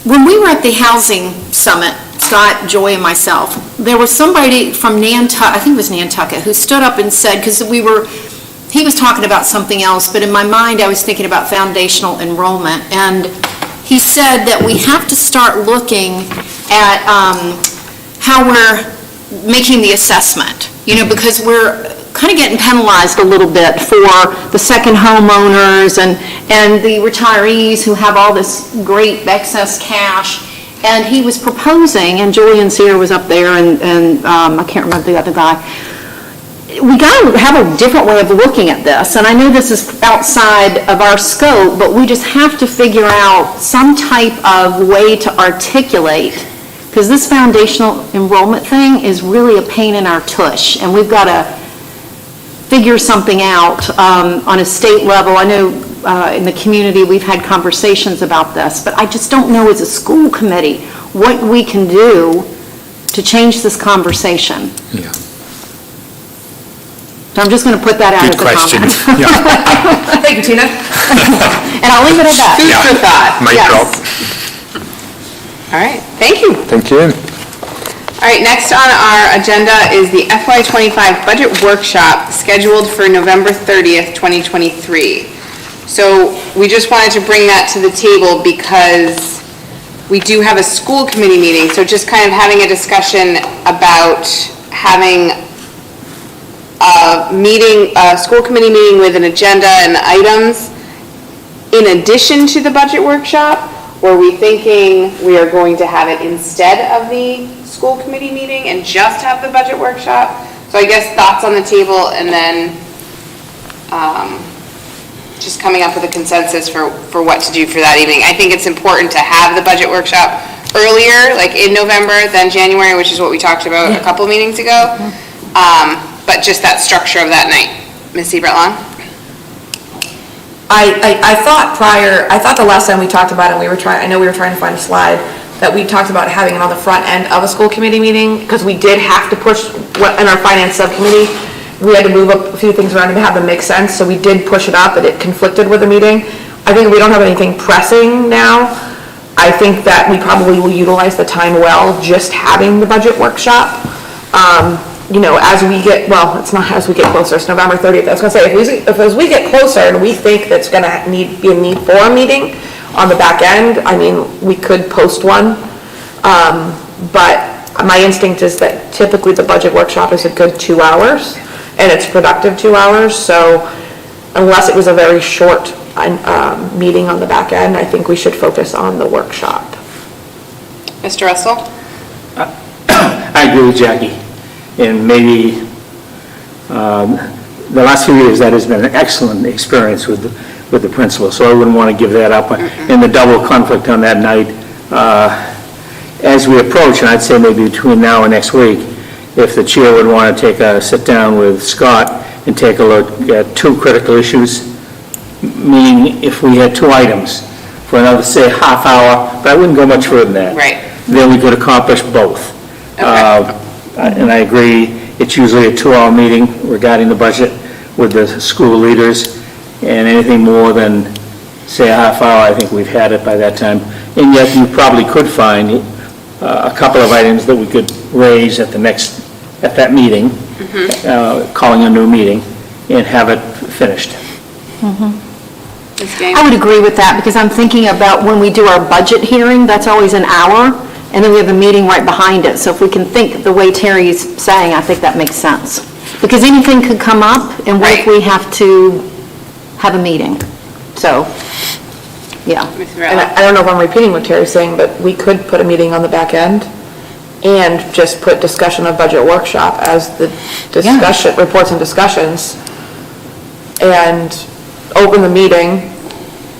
when we were at the housing summit, Scott, Joy, and myself, there was somebody from Nantucket, I think it was Nantucket, who stood up and said, because he was talking about something else, but in my mind I was thinking about foundational enrollment, and he said that we have to start looking at how we're making the assessment, because we're kind of getting penalized a little bit for the second homeowners and the retirees who have all this great excess cash. And he was proposing, and Julian Sear was up there, and I can't remember the other guy. We got to have a different way of looking at this, and I know this is outside of our scope, but we just have to figure out some type of way to articulate, because this foundational enrollment thing is really a pain in our tush, and we've got to figure something out on a state level. I know in the community we've had conversations about this, but I just don't know as a school committee what we can do to change this conversation. Yeah. So I'm just going to put that out as Good a question. comment. Yeah. Thank you, Tina. And I'll leave it at that. Food for thought. Mic Yes. drop. All right, thank you. Thank you. All right, next on our agenda is the FY25 budget workshop scheduled for November 30th, 2023. So we just wanted to bring that to the table because we do have a school committee meeting, so just kind of having a discussion about having a school committee meeting with an agenda and items in addition to the budget workshop, or are we thinking we are going to have it instead of the school committee meeting and just have the budget workshop? So I guess thoughts on the table, and then just coming up with a consensus for what to do for that evening. I think it's important to have the budget workshop earlier, like in November than January, which is what we talked about a couple meetings ago. But just that structure of that night. Ms. Ebert-Long? I thought the last time we talked about it, I know we were trying to find a slide, that we talked about having it on the front end of a school committee meeting, because we did have to push in our finance subcommittee we had to move a few things around to have them make sense, so we did push it up, and it conflicted with the meeting. I think we don't have anything pressing now. I think that we probably will utilize the time well, just having the budget workshop. As we get, well, it's not as we get closer, it's November 30th. I was gonna say, as we get closer and we think that's gonna be a need for a meeting on the back end, I mean, we could post one. But my instinct is that typically the budget workshop is a good 2 hours, and it's productive 2 hours, so unless it was a very short meeting on the back end, I think we should focus on the workshop. Mr. Russell? I agree with Jackie, and maybe the last few years, that has been an excellent experience with the principal, so I wouldn't want to give that up. And the double conflict on that night, as we approach, and I'd say maybe between now and next week, if the chair would want to take a sit-down with Scott and take a look at 2 critical issues, meaning if we had 2 items for another, say, half hour, but I wouldn't go much further than that. Right. Then we could accomplish both. Okay. And I agree, it's usually a 2-hour meeting regarding the budget with the school leaders, and anything more than, say, a half hour, I think we've had it by that time. And yet you probably could find a couple of items that we could raise at that meeting, calling a new meeting, and have it finished. Ms. Gaines? I would agree with that, because I'm thinking about when we do our budget hearing, that's always an hour, and then we have a meeting right behind it. So if we can think the way Terry's saying, I think that makes sense. Because anything could come up, and what if Right. we have to have a meeting? So, yeah. Ms. And Varela? I don't know if I'm repeating what Terry's saying, but we could put a meeting on the back end and just put discussion of budget workshop as the discussion, reports and discussions, and open the meeting,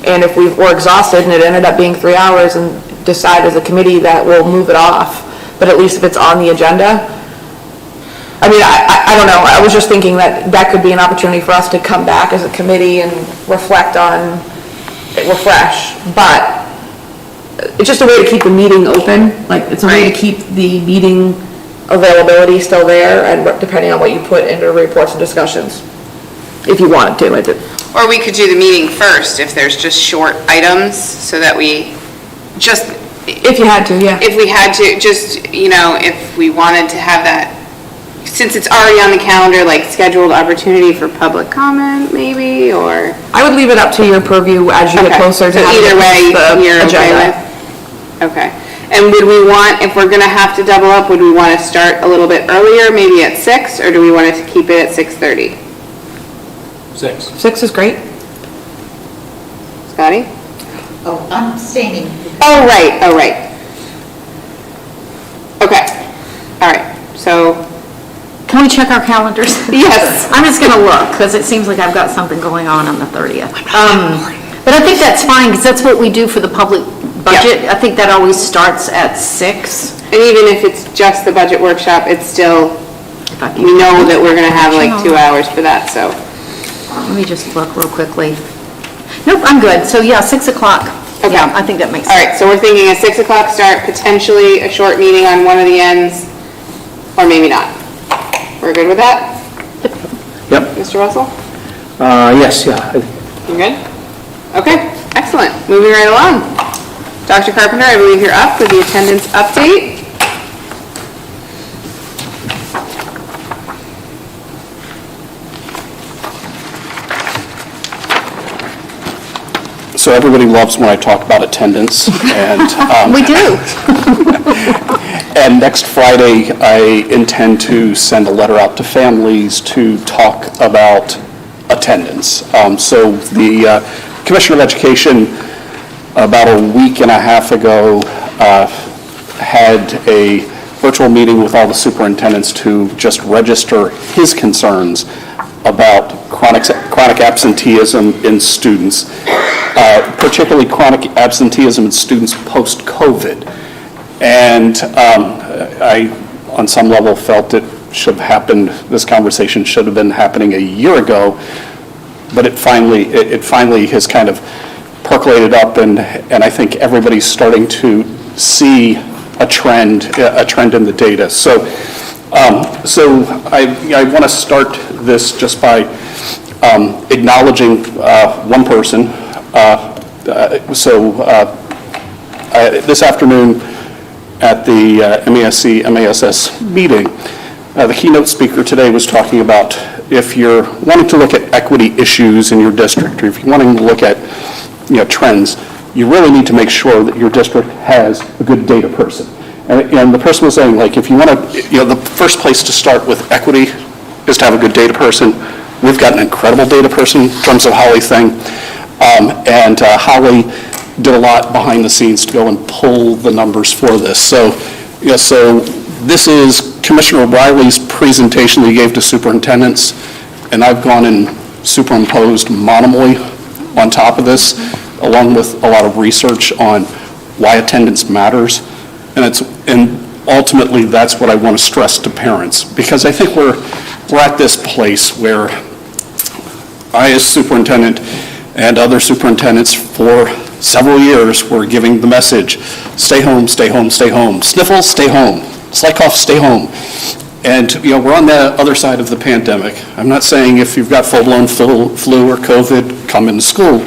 and if we're exhausted and it ended up being 3 hours, and decide as a committee that we'll move it off, but at least if it's on the agenda. I mean, I don't know, I was just thinking that could be an opportunity for us to come back as a committee and reflect on, refresh, but it's just a way to keep the meeting open, like, it's a way to Right. keep the meeting availability still there, and depending on what you put into reports and discussions, if you wanted to, I did. Or we could do the meeting first if there's just short items, so that we just, If you had to, yeah. if we had to, just, if we wanted to have that, since it's already on the calendar, like scheduled opportunity for public comment, maybe, or? I would leave it up to your purview as you get Okay. closer to So having either way, the you're okay agenda. with? Okay. And would we want, if we're gonna have to double up, would we want to start a little bit earlier, maybe at 6, or do we want to keep it at 6:30? 6. 6 is great. Scotty? Oh, I'm abstaining. Oh, right. Okay, all right, so, Can we check our calendars? yes. I'm just gonna look, because it seems like I've got something going on the 30th. But I think that's fine, because that's what we do for the public budget. I think that always starts at 6. And even if it's just the budget workshop, it's still, If I can- we know that we're gonna have like 2 hours for that, so. Let me just look real quickly. Nope, I'm good. So yeah, 6 o'clock. Okay. Yeah, I think that makes All sense. right, so we're thinking a 6 o'clock start, potentially a short meeting on one of the ends, or maybe not. We're good with that? Yep, Mr. Russell? yes, yeah. You good? Okay, excellent. Moving right along. Dr. Carpenter, I believe you're up with the attendance update. So everybody loves when I talk about attendance, and We do. and next Friday, I intend to send a letter out to families to talk about attendance. So the Commissioner of Education, about a week and a half ago, had a virtual meeting with all the superintendents to just register his concerns about chronic absenteeism in students, particularly chronic absenteeism in students post-COVID. And I, on some level, felt it should have happened, this conversation should have been happening a year ago, but it finally has kind of percolated up, and I think everybody's starting to see a trend in the data. So So I want to start this just by acknowledging one person. This afternoon at the MASC-MASS meeting, the keynote speaker today was talking about if you're wanting to look at equity issues in your district, or if you're wanting to look at trends, you really need to make sure that your district has a good data person. And the person was saying, like, if you want to, the first place to start with equity is to have a good data person. We've got an incredible data person in terms of Holly Thing. And Holly did a lot behind the scenes to go and pull the numbers for this. So this is Commissioner O'Reilly's presentation that he gave to superintendents, and I've gone and superimposed Monomoy on top of this, along with a lot of research on why attendance matters. And ultimately, that's what I want to stress to parents, because I think we're at this place where I, as superintendent, and other superintendents for several years were giving the message, stay home, stay home, stay home. Sniffles, stay home. Slight cough, stay home. And, we're on the other side of the pandemic. I'm not saying if you've got full-blown flu or COVID, come into school.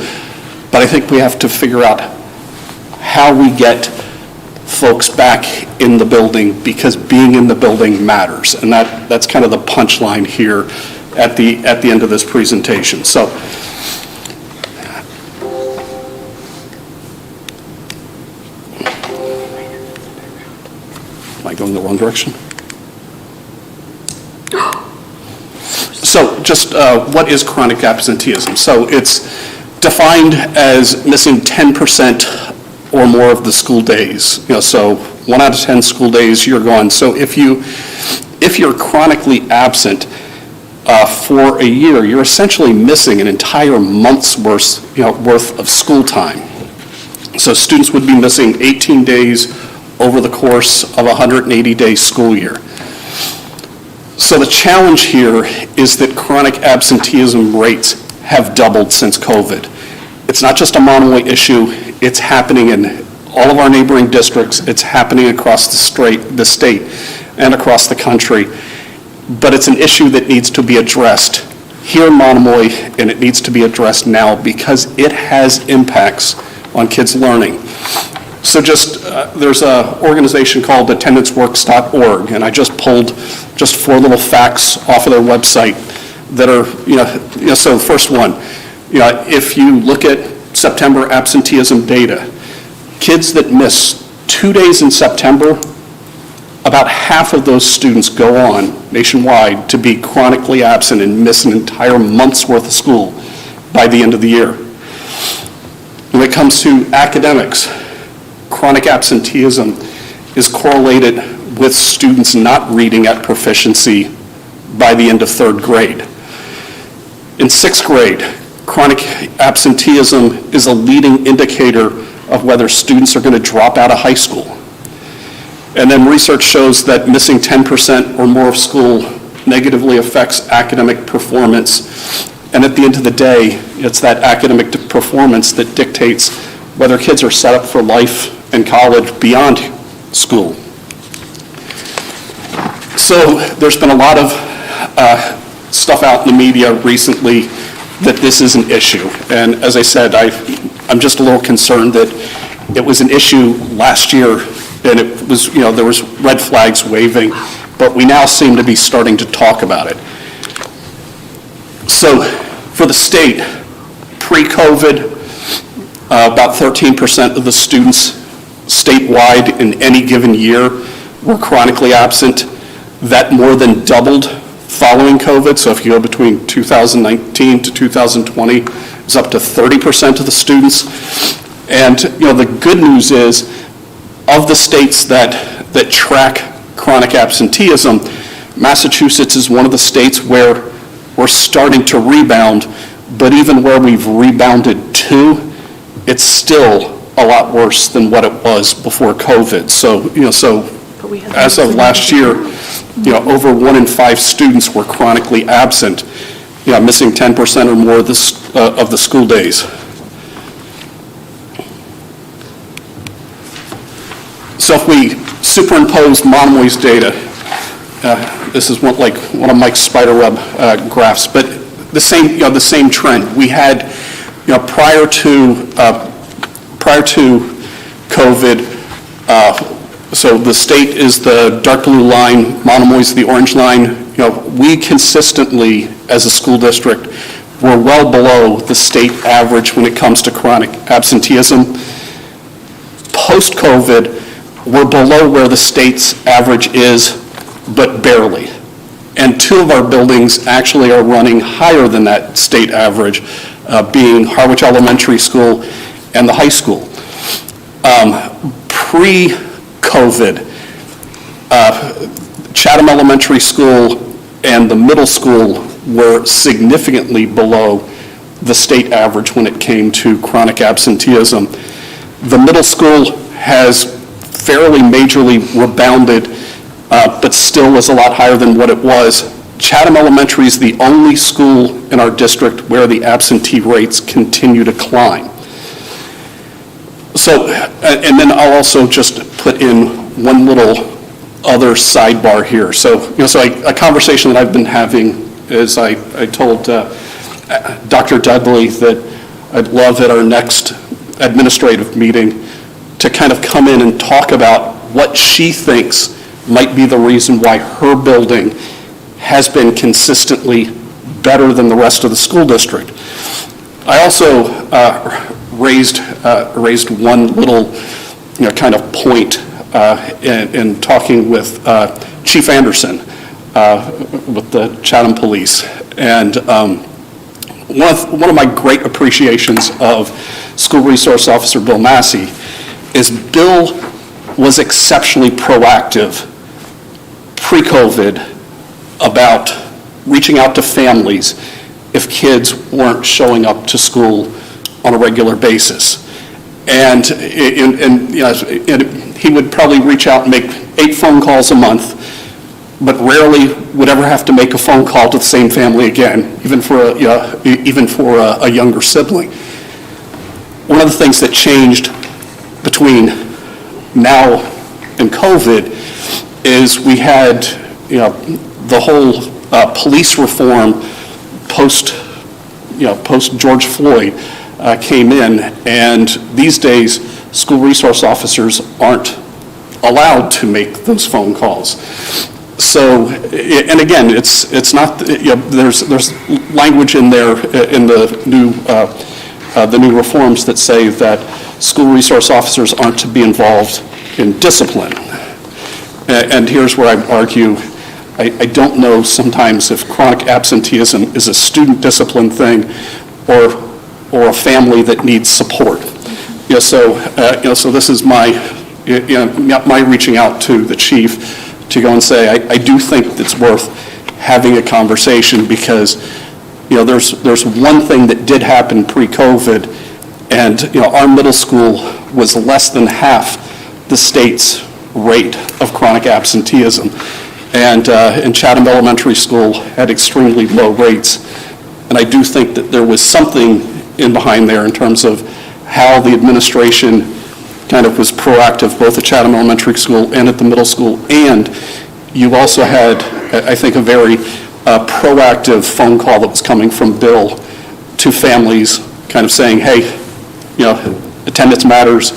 But I think we have to figure out how we get folks back in the building, because being in the building matters. And that's kind of the punchline here at the end of this presentation. So, am I going the wrong direction? So just what is chronic absenteeism? So it's defined as missing 10% or more of the school days. So 1 out of 10 school days you're gone. So if you're chronically absent for a year, you're essentially missing an entire month's worth of school time. So students would be missing 18 days over the course of a 180-day school year. So the challenge here is that chronic absenteeism rates have doubled since COVID. It's not just a Monomoy issue, it's happening in all of our neighboring districts, it's happening across the state and across the country. But it's an issue that needs to be addressed here in Monomoy, and it needs to be addressed now because it has impacts on kids' learning. So there's an organization called attendanceworks.org, and I just pulled just 4 little facts off of their website that are, so the first one, if you look at September absenteeism data, kids that miss 2 days in September, about half of those students go on nationwide to be chronically absent and miss an entire month's worth of school by the end of the year. When it comes to academics, chronic absenteeism is correlated with students not reading at proficiency by the end of 3rd grade. In 6th grade, chronic absenteeism is a leading indicator of whether students are going to drop out of high school. And then research shows that missing 10% or more of school negatively affects academic performance. And at the end of the day, it's that academic performance that dictates whether kids are set up for life and college beyond school. So there's been a lot of stuff out in the media recently that this is an issue. And as I said, I'm just a little concerned that it was an issue last year, and it was, there was red flags waving, but we now seem to be starting to talk about it. So for the state, pre-COVID, about 13% of the students statewide in any given year were chronically absent. That more than doubled following COVID. So if you go between 2019 to 2020, it's up to 30% of the students. And the good news is, of the states that track chronic absenteeism, Massachusetts is one of the states where we're starting to rebound, but even where we've rebounded to, it's still a lot worse than what it was before COVID. So, as of last year, over 1 in 5 students were chronically absent, missing 10% or more of the school days. So if we superimpose Monomoy's data this is one of Mike's spiderweb graphs, but the same trend. We had, prior to COVID, so the state is the dark blue line, Monomoy's the orange line. We consistently, as a school district, were well below the state average when it comes to chronic absenteeism. Post-COVID, we're below where the state's average is, but barely. And two of our buildings actually are running higher than that state average, being Harwich Elementary School and the high school. Pre-COVID, Chatham Elementary School and the middle school were significantly below the state average when it came to chronic absenteeism. The middle school has fairly majorly rebounded, but still is a lot higher than what it was. Chatham Elementary is the only school in our district where the absentee rates continue to climb. So, and then I'll also just put in one little other sidebar here. So, a conversation that I've been having is I told Dr. Dudley that I'd love at our next administrative meeting to kind of come in and talk about what she thinks might be the reason why her building has been consistently better than the rest of the school district. I also raised one little kind of point in talking with Chief Anderson with the Chatham Police. And one of my great appreciations of School Resource Officer Bill Massey is Bill was exceptionally proactive pre-COVID about reaching out to families if kids weren't showing up to school on a regular basis. And he would probably reach out and make 8 phone calls a month, but rarely would ever have to make a phone call to the same family again, even for a younger sibling. One of the things that changed between now and COVID is we had, the whole police reform post George Floyd came in, and these days school resource officers aren't allowed to make those phone calls. So, and again, it's not, there's language in there in the new reforms that say that school resource officers aren't to be involved in discipline. And here's where I argue, I don't know sometimes if chronic absenteeism is a student discipline thing or a family that needs support. So this is my reaching out to the chief to go and say, I do think it's worth having a conversation, because, there's one thing that did happen pre-COVID, and, our middle school was less than half the state's rate of chronic absenteeism. And Chatham Elementary School had extremely low rates. And I do think that there was something in behind there in terms of how the administration kind of was proactive, both at Chatham Elementary School and at the middle school. And you also had, I think, a very proactive phone call that was coming from Bill to families, kind of saying, hey, attendance matters.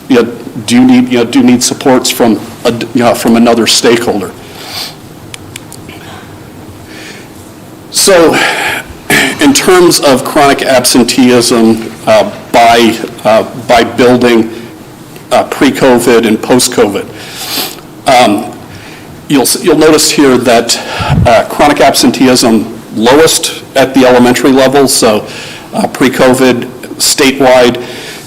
Do you need supports from another stakeholder? So, in terms of chronic absenteeism by building pre-COVID and post-COVID, you'll notice here that chronic absenteeism lowest at the elementary level. So, pre-COVID, statewide,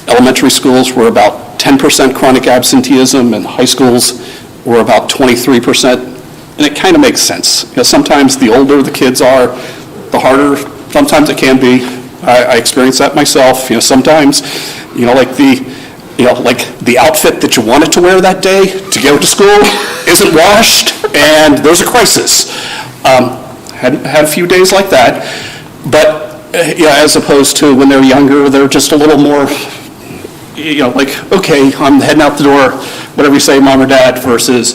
elementary schools were about 10% chronic absenteeism, and high schools were about 23%. And it kind of makes sense. Sometimes the older the kids are, the harder sometimes it can be. I experienced that myself. Sometimes, like the outfit that you wanted to wear that day to go to school isn't washed, and there's a crisis. Had a few days like that, but as opposed to when they're younger, they're just a little more, like, okay, I'm heading out the door, whatever you say, mom or dad, versus,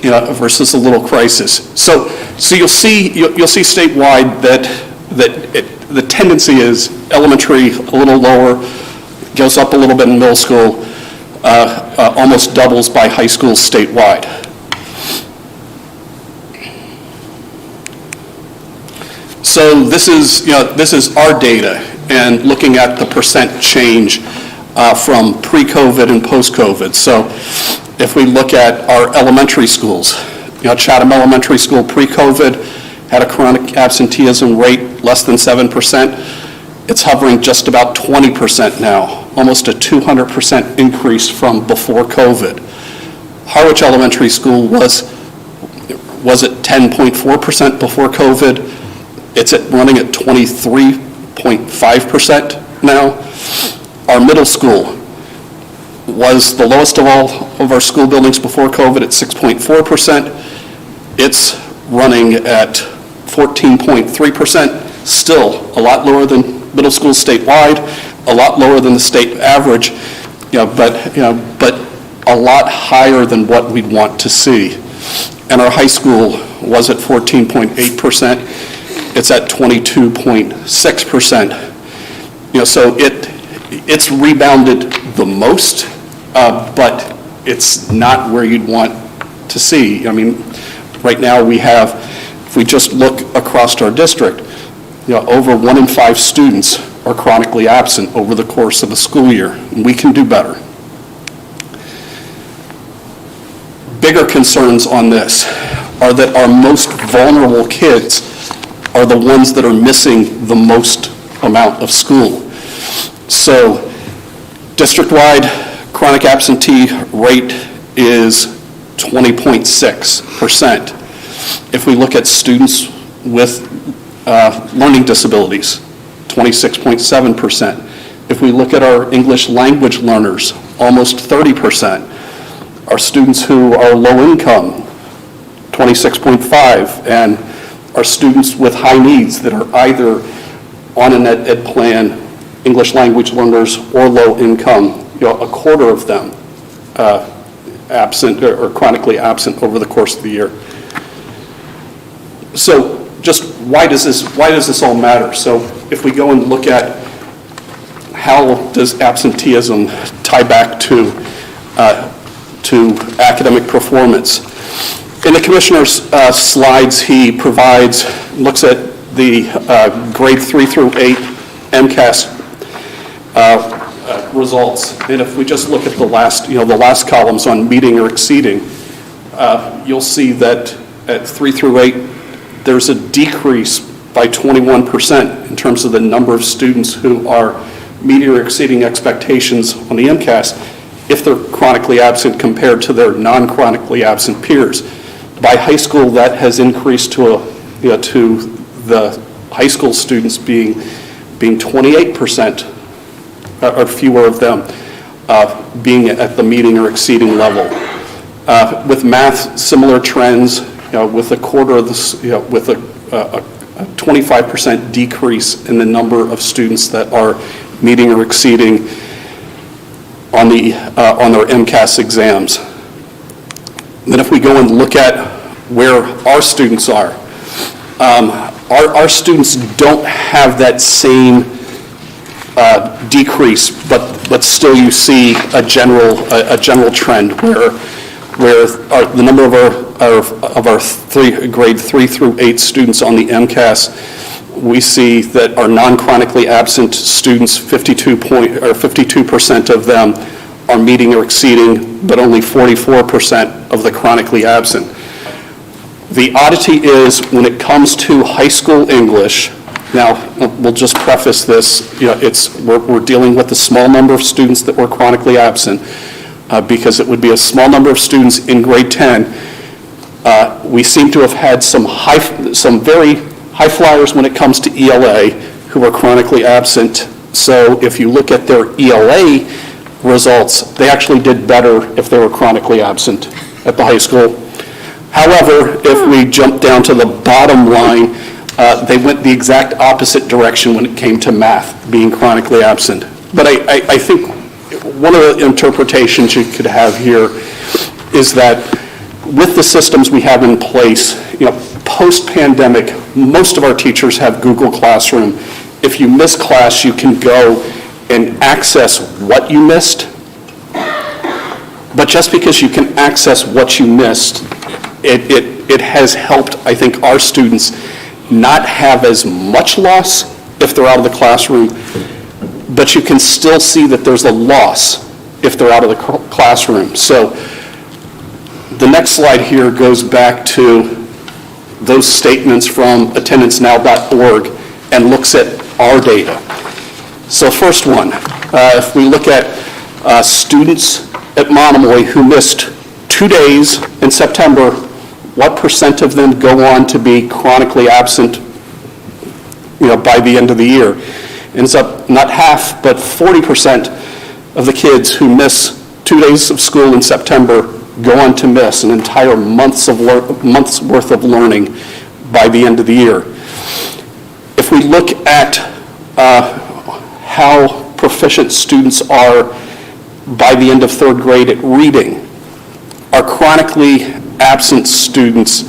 versus a little crisis. So you'll see statewide that the tendency is elementary a little lower, goes up a little bit in middle school, almost doubles by high school statewide. So this is our data, and looking at the percent change from pre-COVID and post-COVID. So if we look at our elementary schools, Chatham Elementary School pre-COVID had a chronic absenteeism rate less than 7%. It's hovering just about 20% now, almost a 200% increase from before COVID. Harwich Elementary School was at 10.4% before COVID. It's running at 23.5% now. Our middle school was the lowest of all of our school buildings before COVID at 6.4%. It's running at 14.3%, still a lot lower than middle school statewide, a lot lower than the state average, but a lot higher than what we'd want to see. And our high school was at 14.8%. It's at 22.6%. So it's rebounded the most, but it's not where you'd want to see. I mean, right now we have, if we just look across our district, over 1 in 5 students are chronically absent over the course of the school year, and we can do better. Bigger concerns on this are that our most vulnerable kids are the ones that are missing the most amount of school. So district-wide chronic absentee rate is 20.6%. If we look at students with learning disabilities, 26.7%. If we look at our English language learners, almost 30%. Our students who are low income, 26.5%, and our students with high needs that are either on an ed plan, English language learners, or low income, a quarter of them absent or chronically absent over the course of the year. So just why does this all matter? So if we go and look at how does absenteeism tie back to academic performance? In the commissioner's slides, he looks at the grade 3 through 8 MCAS results, and if we just look at the last columns on meeting or exceeding, you'll see that at 3 through 8, there's a decrease by 21% in terms of the number of students who are meeting or exceeding expectations on the MCAS if they're chronically absent compared to their non-chronically absent peers. By high school, that has increased to the high school students being 28% or fewer of them being at the meeting or exceeding level. With math, similar trends, with a quarter of this, with a 25% decrease in the number of students that are meeting or exceeding on their MCAS exams. Then if we go and look at where our students are, our students don't have that same decrease, but still you see a general trend where the number of our grade 3 through 8 students on the MCAS, we see that our non-chronically absent students, 52% of them are meeting or exceeding, but only 44% of the chronically absent. The oddity is when it comes to high school English, now we'll just preface this, we're dealing with a small number of students that were chronically absent because it would be a small number of students in grade 10. We seem to have had some very high flyers when it comes to ELA who are chronically absent. So if you look at their ELA results, they actually did better if they were chronically absent at the high school. However, if we jump down to the bottom line, they went the exact opposite direction when it came to math, being chronically absent. But I think one of the interpretations you could have here is that with the systems we have in place, post-pandemic, most of our teachers have Google Classroom. If you miss class, you can go and access what you missed. But just because you can access what you missed, it has helped, I think, our students not have as much loss if they're out of the classroom, but you can still see that there's a loss if they're out of the classroom. So the next slide here goes back to those statements from attendancenow.org and looks at our data. So first one, if we look at students at Monomoy who missed 2 days in September, what percent of them go on to be chronically absent, by the end of the year? Ends up not half, but 40% of the kids who miss 2 days of school in September go on to miss an entire month's worth of learning by the end of the year. If we look at how proficient students are by the end of third grade at reading, our chronically absent students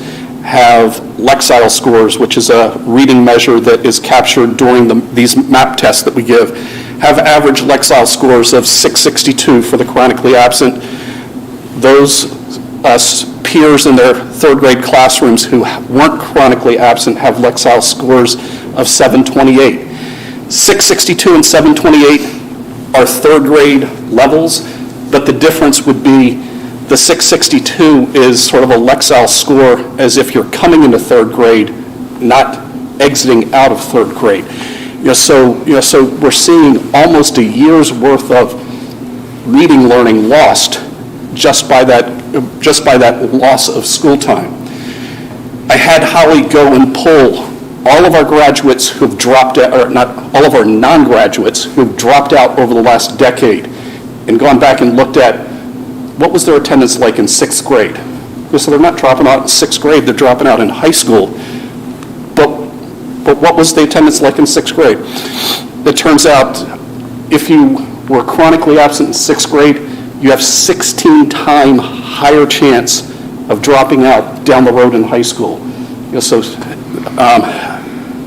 have Lexile scores, which is a reading measure that is captured during these MAP tests that we give, have average Lexile scores of 662 for the chronically absent. Those peers in their third grade classrooms who weren't chronically absent have Lexile scores of 728. 662 and 728 are third grade levels, but the difference would be the 662 is sort of a Lexile score as if you're coming into third grade, not exiting out of third grade. So we're seeing almost a year's worth of reading learning lost just by that loss of school time. I had Holly go and pull all of our graduates who've dropped out, or not all of our non-graduates who've dropped out over the last decade, and gone back and looked at what was their attendance like in 6th grade. So they're not dropping out in 6th grade, they're dropping out in high school. But what was the attendance like in 6th grade? It turns out if you were chronically absent in 6th grade, you have 16-time higher chance of dropping out down the road in high school.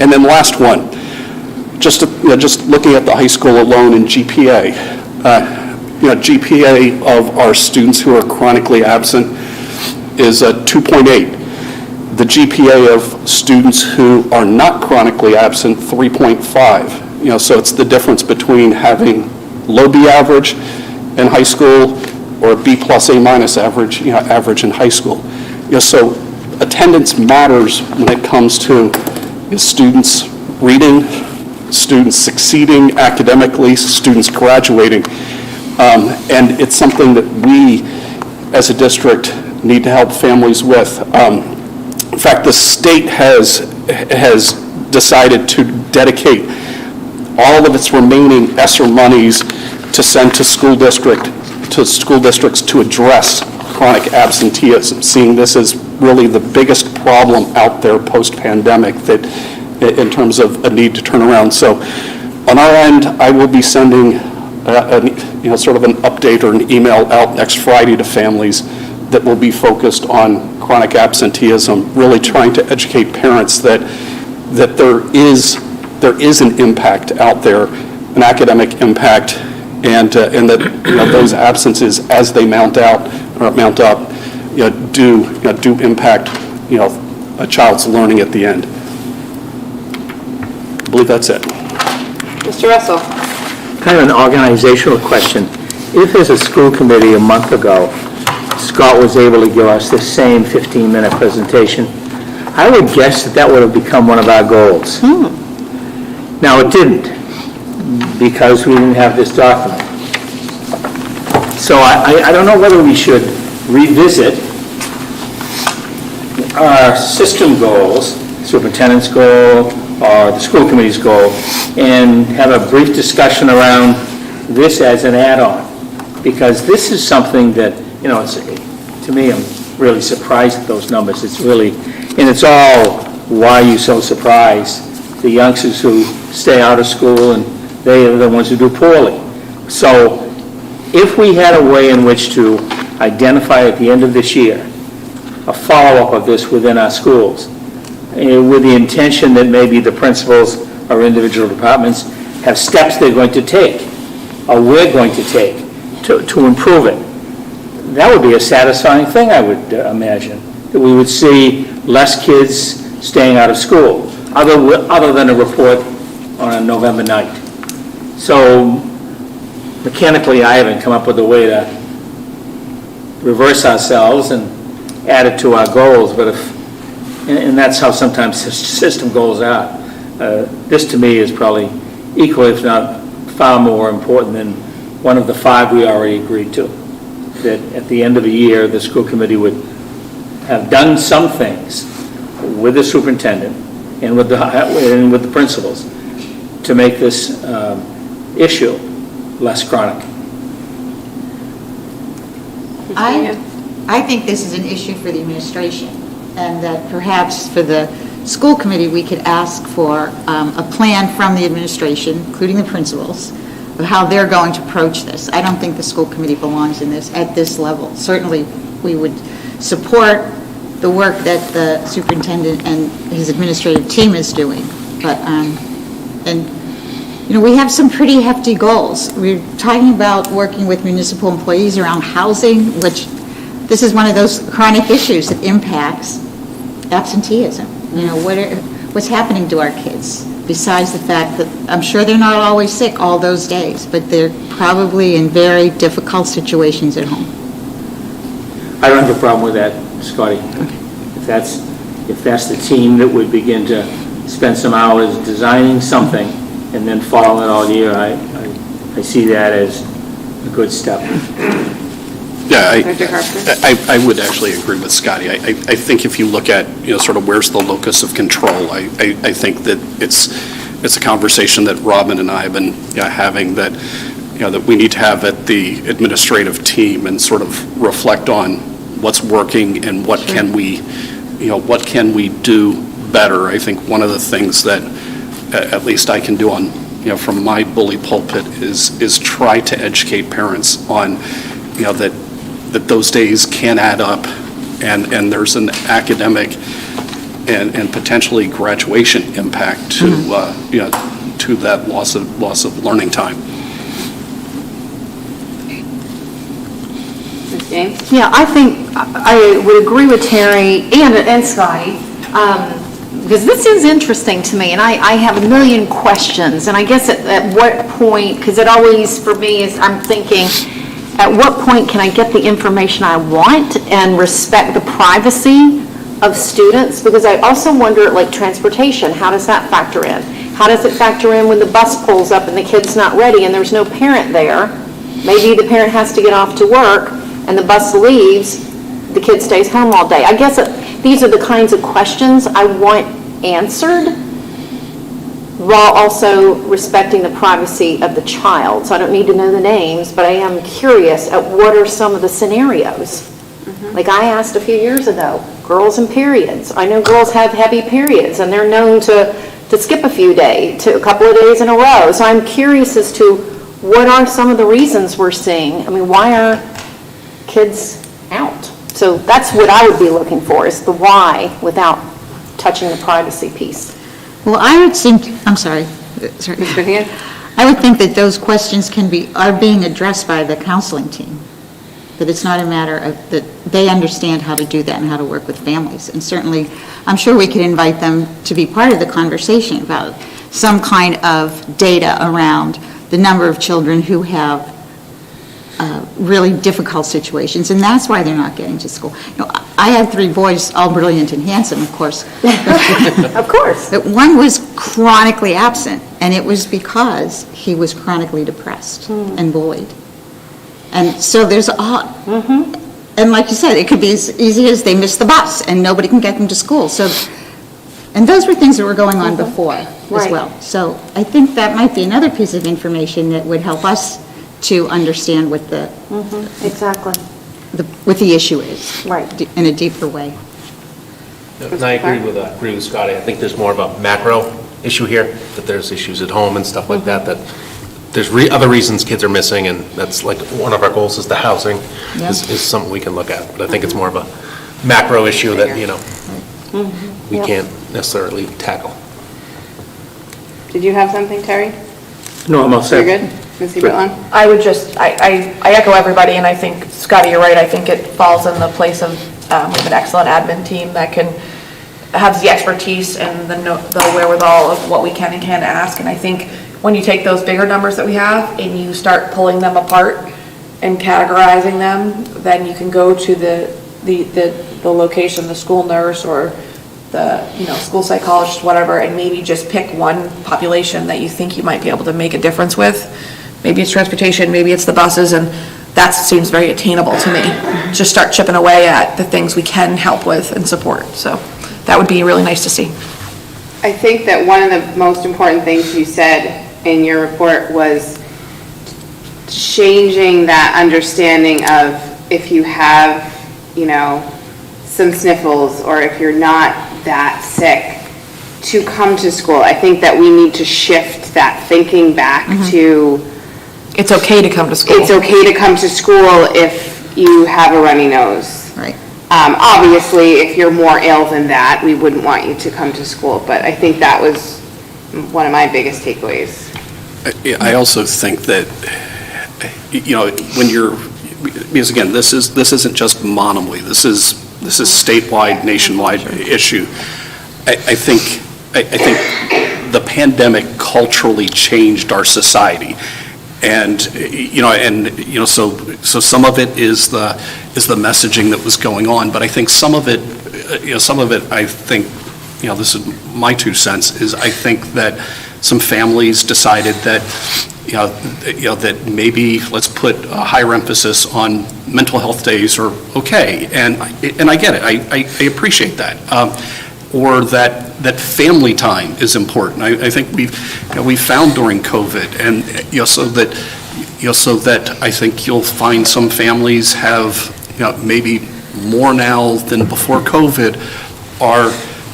And then last one, just looking at the high school alone in GPA. GPA of our students who are chronically absent is 2.8. The GPA of students who are not chronically absent, 3.5. So it's the difference between having low B average in high school or a B plus A minus average, average in high school. So attendance matters when it comes to students reading, students succeeding academically, students graduating. And it's something that we, as a district, need to help families with. In fact, the state has decided to dedicate all of its remaining ESSER monies to send to school districts to address chronic absenteeism, seeing this as really the biggest problem out there post-pandemic that in terms of a need to turn around. So on our end, I will be sending sort of an update or an email out next Friday to families that will be focused on chronic absenteeism, really trying to educate parents that there is an impact out there, an academic impact, and that those absences as they mount up, do impact a child's learning at the end. I believe that's it. Mr. Russell? Kind of an organizational question. If as a school committee a month ago, Scott was able to give us the same 15-minute presentation, I would guess that would have become one of our goals. Now, it didn't, because we didn't have this document. So I don't know whether we should revisit our system goals, superintendent's goal, or the school committee's goal, and have a brief discussion around this as an add-on. Because this is something that, to me, I'm really surprised at those numbers. It's really, and it's all, why are you so surprised? The youngsters who stay out of school, and they are the ones who do poorly. So if we had a way in which to identify at the end of this year a follow-up of this within our schools, with the intention that maybe the principals or individual departments have steps they're going to take, or we're going to take, to improve it. That would be a satisfying thing, I would imagine, that we would see less kids staying out of school, other than a report on a November night. So mechanically, I haven't come up with a way to reverse ourselves and add it to our goals, but and that's how sometimes system goals are. This to me is probably equal, if not far more important than one of the 5 we already agreed to. That at the end of the year, the school committee would have done some things with the superintendent and with the principals to make this issue less chronic. I think this is an issue for the administration, and that perhaps for the school committee, we could ask for a plan from the administration, including the principals, of how they're going to approach this. I don't think the school committee belongs in this at this level. Certainly, we would support the work that the superintendent and his administrative team is doing, but we have some pretty hefty goals. We're talking about working with municipal employees around housing, which this is one of those chronic issues that impacts absenteeism. What's happening to our kids, besides the fact that I'm sure they're not always sick all those days, but they're probably in very difficult situations at home. I don't have a problem with that, Scotty. If that's the team that would begin to spend some hours designing something and then follow it all year, I see that as a good step. Yeah, I would actually agree with Scotty. I think if you look at, sort of where's the locus of control, I think that it's a conversation that Robin and I have been having, that, that we need to have at the administrative team and sort of reflect on what's working and what can we do better. I think one of the things that at least I can do on, from my bully pulpit is try to educate parents on, that those days can add up, and there's an academic and potentially graduation impact to to that loss of learning time. Ms. James? Yeah, I think I would agree with Terry and Scotty, because this is interesting to me, and I have a million questions, and I guess at what point, because it always, for me, is I'm thinking, at what point can I get the information I want and respect the privacy of students? Because I also wonder, like transportation, how does that factor in? How does it factor in when the bus pulls up and the kid's not ready and there's no parent there? Maybe the parent has to get off to work and the bus leaves, the kid stays home all day. I guess these are the kinds of questions I want answered, while also respecting the privacy of the child. So I don't need to know the names, but I am curious at what are some of the scenarios. Like I asked a few years ago, girls and periods. I know girls have heavy periods, and they're known to skip a few days, to a couple of days in a row. So I'm curious as to what are some of the reasons we're seeing. I mean, why are kids out? So that's what I would be looking for, is the why without touching the privacy piece. Well, I would think, I'm sorry. Ms. Whittingham? I would think that those questions are being addressed by the counseling team. That it's not a matter of, that they understand how to do that and how to work with families. And certainly, I'm sure we could invite them to be part of the conversation about some kind of data around the number of children who have really difficult situations, and that's why they're not getting to school. I have 3 boys, all brilliant and handsome, of course. Of course. But one was chronically absent, and it was because he was chronically depressed and bullied. And so there's and like you said, it could be as easy as they missed the bus and nobody can get them to school. So, and those were things that were going on before as well. So I think that might be another piece of information that would help us to understand what the Exactly. what the issue is, Right. in a deeper way. And I agree with Scotty. I think there's more of a macro issue here, that there's issues at home and stuff like that, that there's other reasons kids are missing, and that's like one of our goals is the housing is something we can look at. But I think it's more of a macro issue that, we can't necessarily tackle. Did you have something, Terry? No, I'm all set. You're good? Missy Britland? I would just, I echo everybody, and I think, Scotty, you're right, I think it falls in the place of, we have an excellent admin team that has the expertise and the wherewithal of what we can and can't ask, and I think when you take those bigger numbers that we have and you start pulling them apart and categorizing them, then you can go to the location, the school nurse or the, school psychologist, whatever, and maybe just pick one population that you think you might be able to make a difference with. Maybe it's transportation, maybe it's the buses, and that seems very attainable to me. Just start chipping away at the things we can help with and support. So that would be really nice to see. I think that one of the most important things you said in your report was changing that understanding of if you have, some sniffles or if you're not that sick, to come to school. I think that we need to shift that thinking back to It's okay to come to school. it's okay to come to school if you have a runny nose. Right. Obviously, if you're more ill than that, we wouldn't want you to come to school, but I think that was one of my biggest takeaways. I also think that, when you're, because again, this isn't just Monomoy, this is statewide, nationwide issue. I think the pandemic culturally changed our society. And, so some of it is the messaging that was going on, but I think some of it, I think, this is my 2 cents, is I think that some families decided that, that maybe let's put a higher emphasis on mental health days are okay, and I get it, I appreciate that. Or that family time is important. I think we found during COVID, and so that I think you'll find some families have maybe more now than before COVID are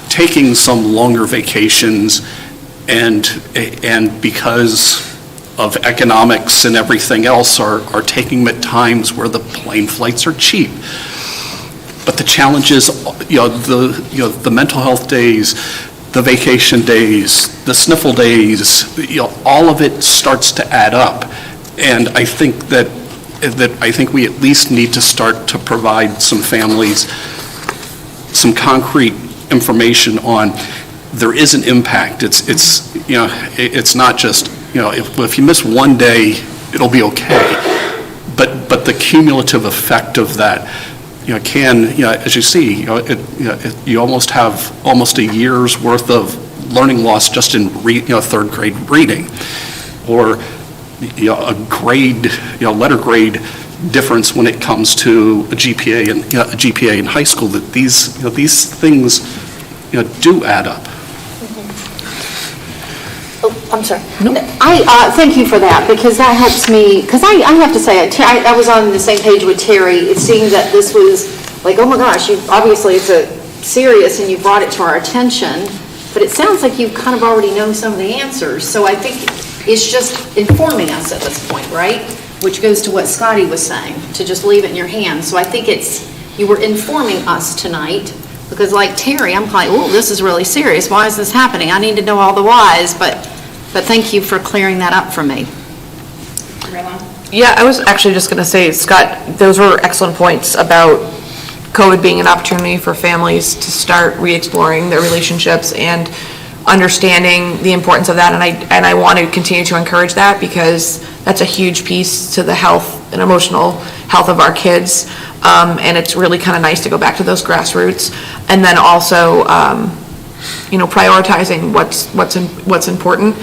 taking some longer vacations, and because of economics and everything else are taking them at times where the plane flights are cheap. But the challenge is, the mental health days, the vacation days, the sniffle days, all of it starts to add up. And I think that we at least need to start to provide some families some concrete information on there is an impact. It's not just, if you miss one day, it'll be okay. But the cumulative effect of that, as you see, you almost have almost a year's worth of learning loss just in third grade reading, or a grade, letter grade difference when it comes to a GPA in high school. That these things do add up. Oh, I'm sorry. I thank you for that, because that helps me, because I have to say, I was on the same page with Terry. It seemed that this was like, oh my gosh, obviously it's serious and you brought it to our attention, but it sounds like you kind of already know some of the answers. So I think it's just informing us at this point, right? Which goes to what Scotty was saying, to just leave it in your hands. So I think you were informing us tonight, because like Terry, I'm like, oh, this is really serious. Why is this happening? I need to know all the whys, but thank you for clearing that up for me. Yeah, I was actually just going to say, Scott, those were excellent points about COVID being an opportunity for families to start re-exploring their relationships and understanding the importance of that, and I want to continue to encourage that, because that's a huge piece to the health and emotional health of our kids, and it's really kind of nice to go back to those grassroots, and then also prioritizing what's important.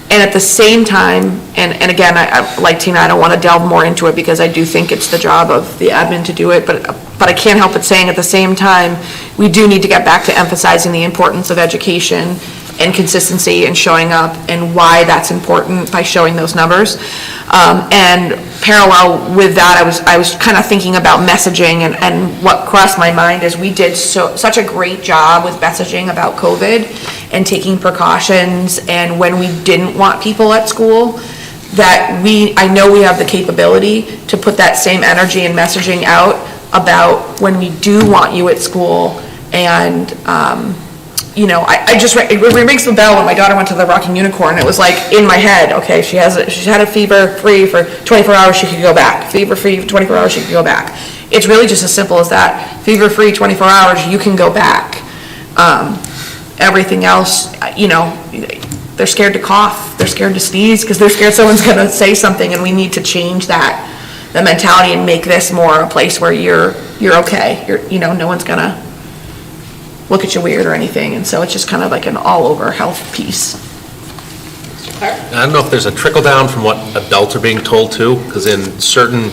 And at the same time, and again, I like Tina, I don't want to delve more into it because I do think it's the job of the admin to do it, but I can't help but saying at the same time, we do need to get back to emphasizing the importance of education and consistency and showing up, and why that's important by showing those numbers. And parallel with that, I was kind of thinking about messaging, and what crossed my mind is we did such a great job with messaging about COVID and taking precautions, and when we didn't want people at school, that I know we have the capability to put that same energy and messaging out about when we do want you at school. And, you know, it rings the bell when my daughter went to the Rocking Unicorn. It was like in my head, okay, she's had a fever-free for 24 hours, she could go back. Fever-free for 24 hours, she could go back. It's really just as simple as that. Fever-free 24 hours, you can go back. Everything else, you know, they're scared to cough, they're scared to sneeze, because they're scared someone's gonna say something, and we need to change that mentality and make this more a place where you're okay. You know, no one's gonna look at you weird or anything, and so it's just kind of like an all-over health piece. I don't know if there's a trickle down from what adults are being told too, because in certain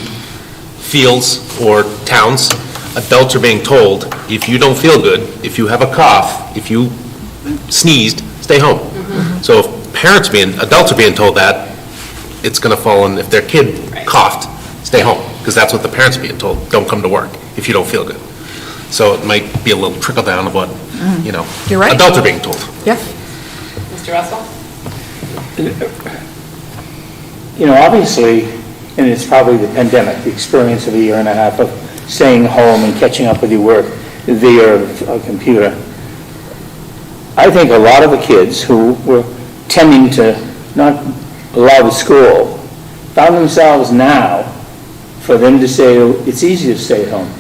fields or towns, adults are being told, if you don't feel good, if you have a cough, if you sneezed, stay home. So if adults are being told that, it's gonna fall in, if their kid coughed, stay home, because that's what the parents are being told, don't come to work if you don't feel good. So it might be a little trickle down of what, you know, You're right. adults are being told. Yeah. Mr. Russell? You know, obviously, and it's probably the pandemic, the experience of a year and a half of staying home and catching up with your work via a computer. I think a lot of the kids who were tending to not allow the school found themselves now, for them to say, it's easy to stay at home.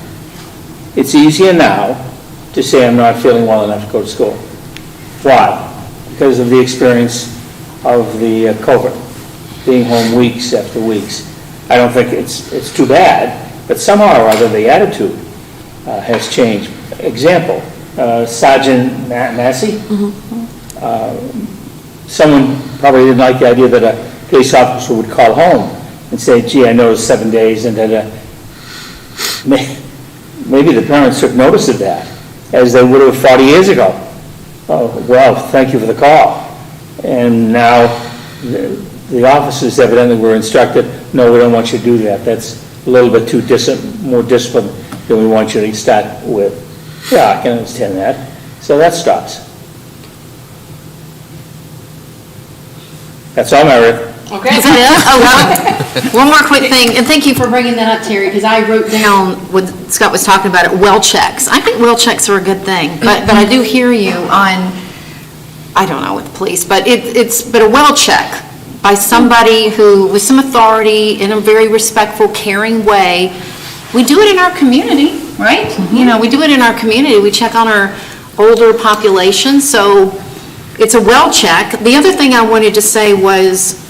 It's easier now to say I'm not feeling well enough to go to school. Why? Because of the experience of the COVID, being home weeks after weeks. I don't think it's too bad, but somehow or other the attitude has changed. Example, Sergeant Massey. Someone probably didn't like the idea that a police officer would call home and say, gee, I noticed 7 days, and that maybe the parents took notice of that, as they would have 40 years ago. Oh, well, thank you for the call. And now the officers evidently were instructed, no, we don't want you to do that. That's a little bit too more disciplined than we want you to start with. Yeah, I can understand that. So that stops. That's all, Meredith. Okay. Is that it? Oh, one more quick thing, and thank you for bringing that up, Terry, because I wrote down what Scott was talking about, well checks. I think well checks are a good thing, but I do hear you on, I don't know with the police, but but a well check by somebody who, with some authority, in a very respectful, caring way. We do it in our community, right? You know, we do it in our community. We check on our older population, so it's a well check. The other thing I wanted to say was,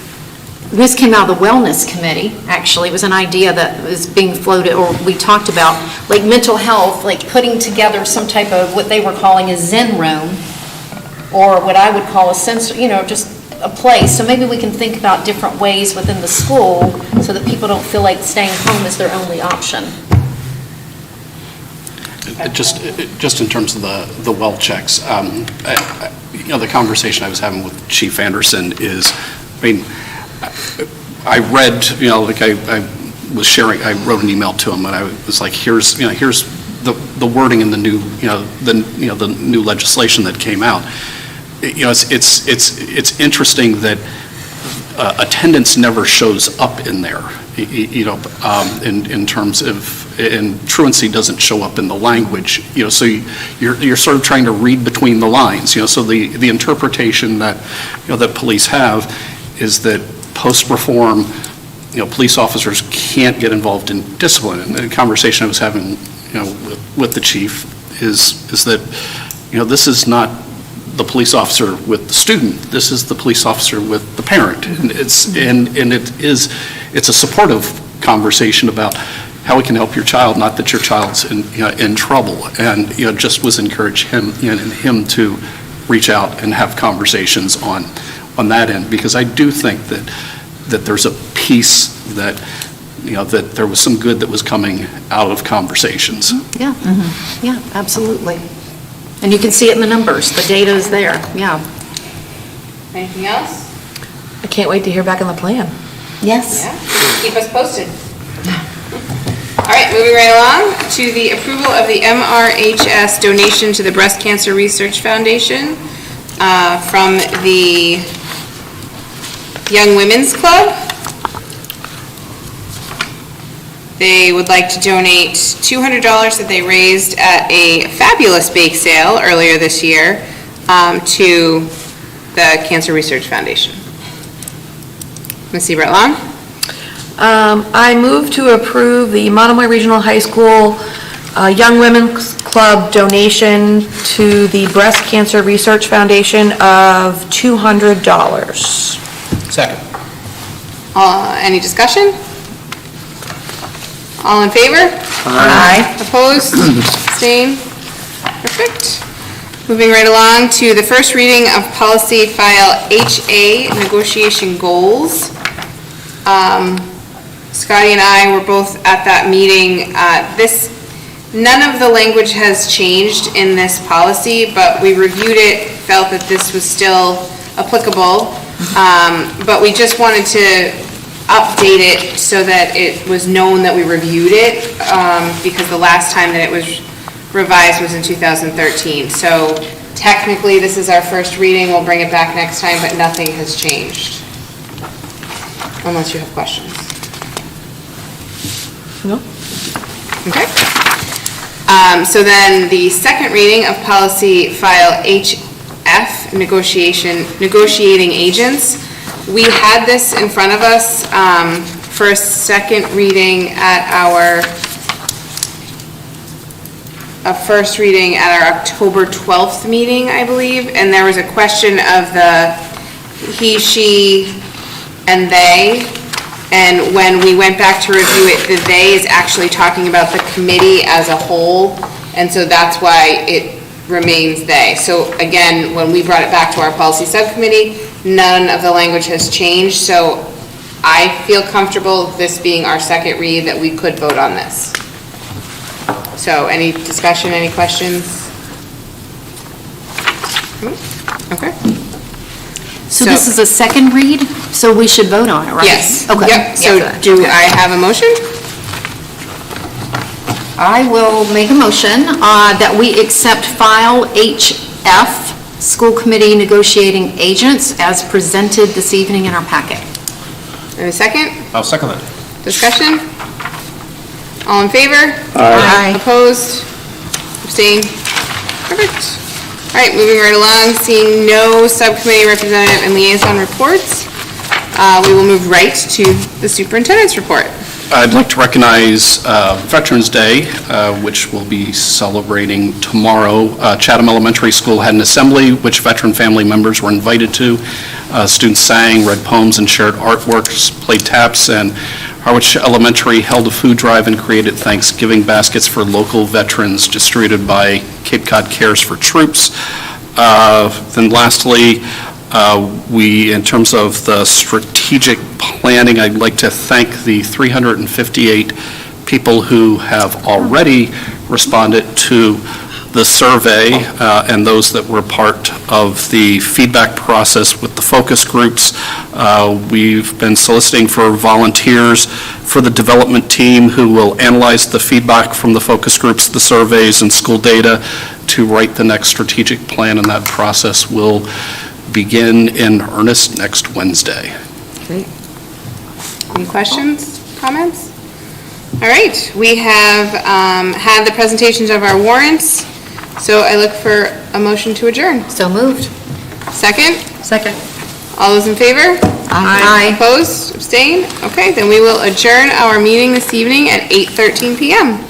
this came out of the Wellness Committee, actually. It was an idea that was being floated, or we talked about, like mental health, like putting together some type of what they were calling a Zen room, or what I would call a sensory, you know, just a place. So maybe we can think about different ways within the school so that people don't feel like staying home is their only option. Just in terms of the well checks, you know, the conversation I was having with Chief Anderson is, I mean, I read, you know, like I was sharing, I wrote an email to him, and I was like, here's the wording in the new, the new legislation that came out. You know, it's interesting that attendance never shows up in there, you know, in terms of, and truancy doesn't show up in the language, you know, so you're sort of trying to read between the lines, you know, so the interpretation that, you know, that police have is that post-reform, you know, police officers can't get involved in discipline. And the conversation I was having, you know, with the chief is that, you know, this is not the police officer with the student. This is the police officer with the parent. And it's a supportive conversation about how we can help your child, not that your child's in trouble. And, you know, just was encourage him, you know, him to reach out and have conversations on that end, because I do think that there's a piece that, you know, that there was some good that was coming out of conversations. Yeah, yeah, absolutely. And you can see it in the numbers, the data is there, yeah. Anything else? I can't wait to hear back on the plan. Yes. Yeah, keep us posted. All right, moving right along to the approval of the MRHS donation to the Breast Cancer Research Foundation from the Young Women's Club. They would like to donate $200 that they raised at a fabulous bake sale earlier this year to the Cancer Research Foundation. Ms. Seibert-Long? I move to approve the Monomoy Regional High School Young Women's Club donation to the Breast Cancer Research Foundation of $200. Second. Any discussion? All in favor? Aye. Opposed? Abstained? Perfect. Moving right along to the first reading of policy file HA, negotiation goals. Scotty and I were both at that meeting. None of the language has changed in this policy, but we reviewed it, felt that this was still applicable. But we just wanted to update it so that it was known that we reviewed it, because the last time that it was revised was in 2013. So technically, this is our first reading. We'll bring it back next time, but nothing has changed. Unless you have questions. No. Okay. So then the second reading of policy file HF, negotiating agents. We had this in front of us for a second reading at our first reading at our October 12th meeting, I believe, and there was a question of the he, she, and they, and when we went back to review it, the they is actually talking about the committee as a whole, and so that's why it remains they. So again, when we brought it back to our policy subcommittee, none of the language has changed, so I feel comfortable this being our second read that we could vote on this. So any discussion, any questions? Okay. So this is a second read, so we should vote on it, right? Yes. Okay. Yep, so do I have a motion? I will make a motion that we accept file HF, School Committee Negotiating Agents, as presented this evening in our packet. And a second? I'll second that. Discussion? All in favor? Aye. Opposed? Abstained? Perfect. All right, moving right along, seeing no subcommittee representative and liaison reports, we will move right to the superintendent's report. I'd like to recognize Veterans Day, which we'll be celebrating tomorrow. Chatham Elementary School had an assembly which veteran family members were invited to. Students sang, read poems, and shared artworks, played taps, and Harwich Elementary held a food drive and created Thanksgiving baskets for local veterans distributed by Cape Cod Cares for Troops. Then lastly, in terms of the strategic planning, I'd like to thank the 358 people who have already responded to the survey and those that were part of the feedback process with the focus groups. We've been soliciting for volunteers for the development team who will analyze the feedback from the focus groups, the surveys, and school data to write the next strategic plan, and that process will begin in earnest next Wednesday. Great. Any questions, comments? All right, we have had the presentations of our warrants, so I look for a motion to adjourn. So moved. Second? Second. All those in favor? Aye. Opposed? Abstained? Okay, then we will adjourn our meeting this evening at 8:13 PM.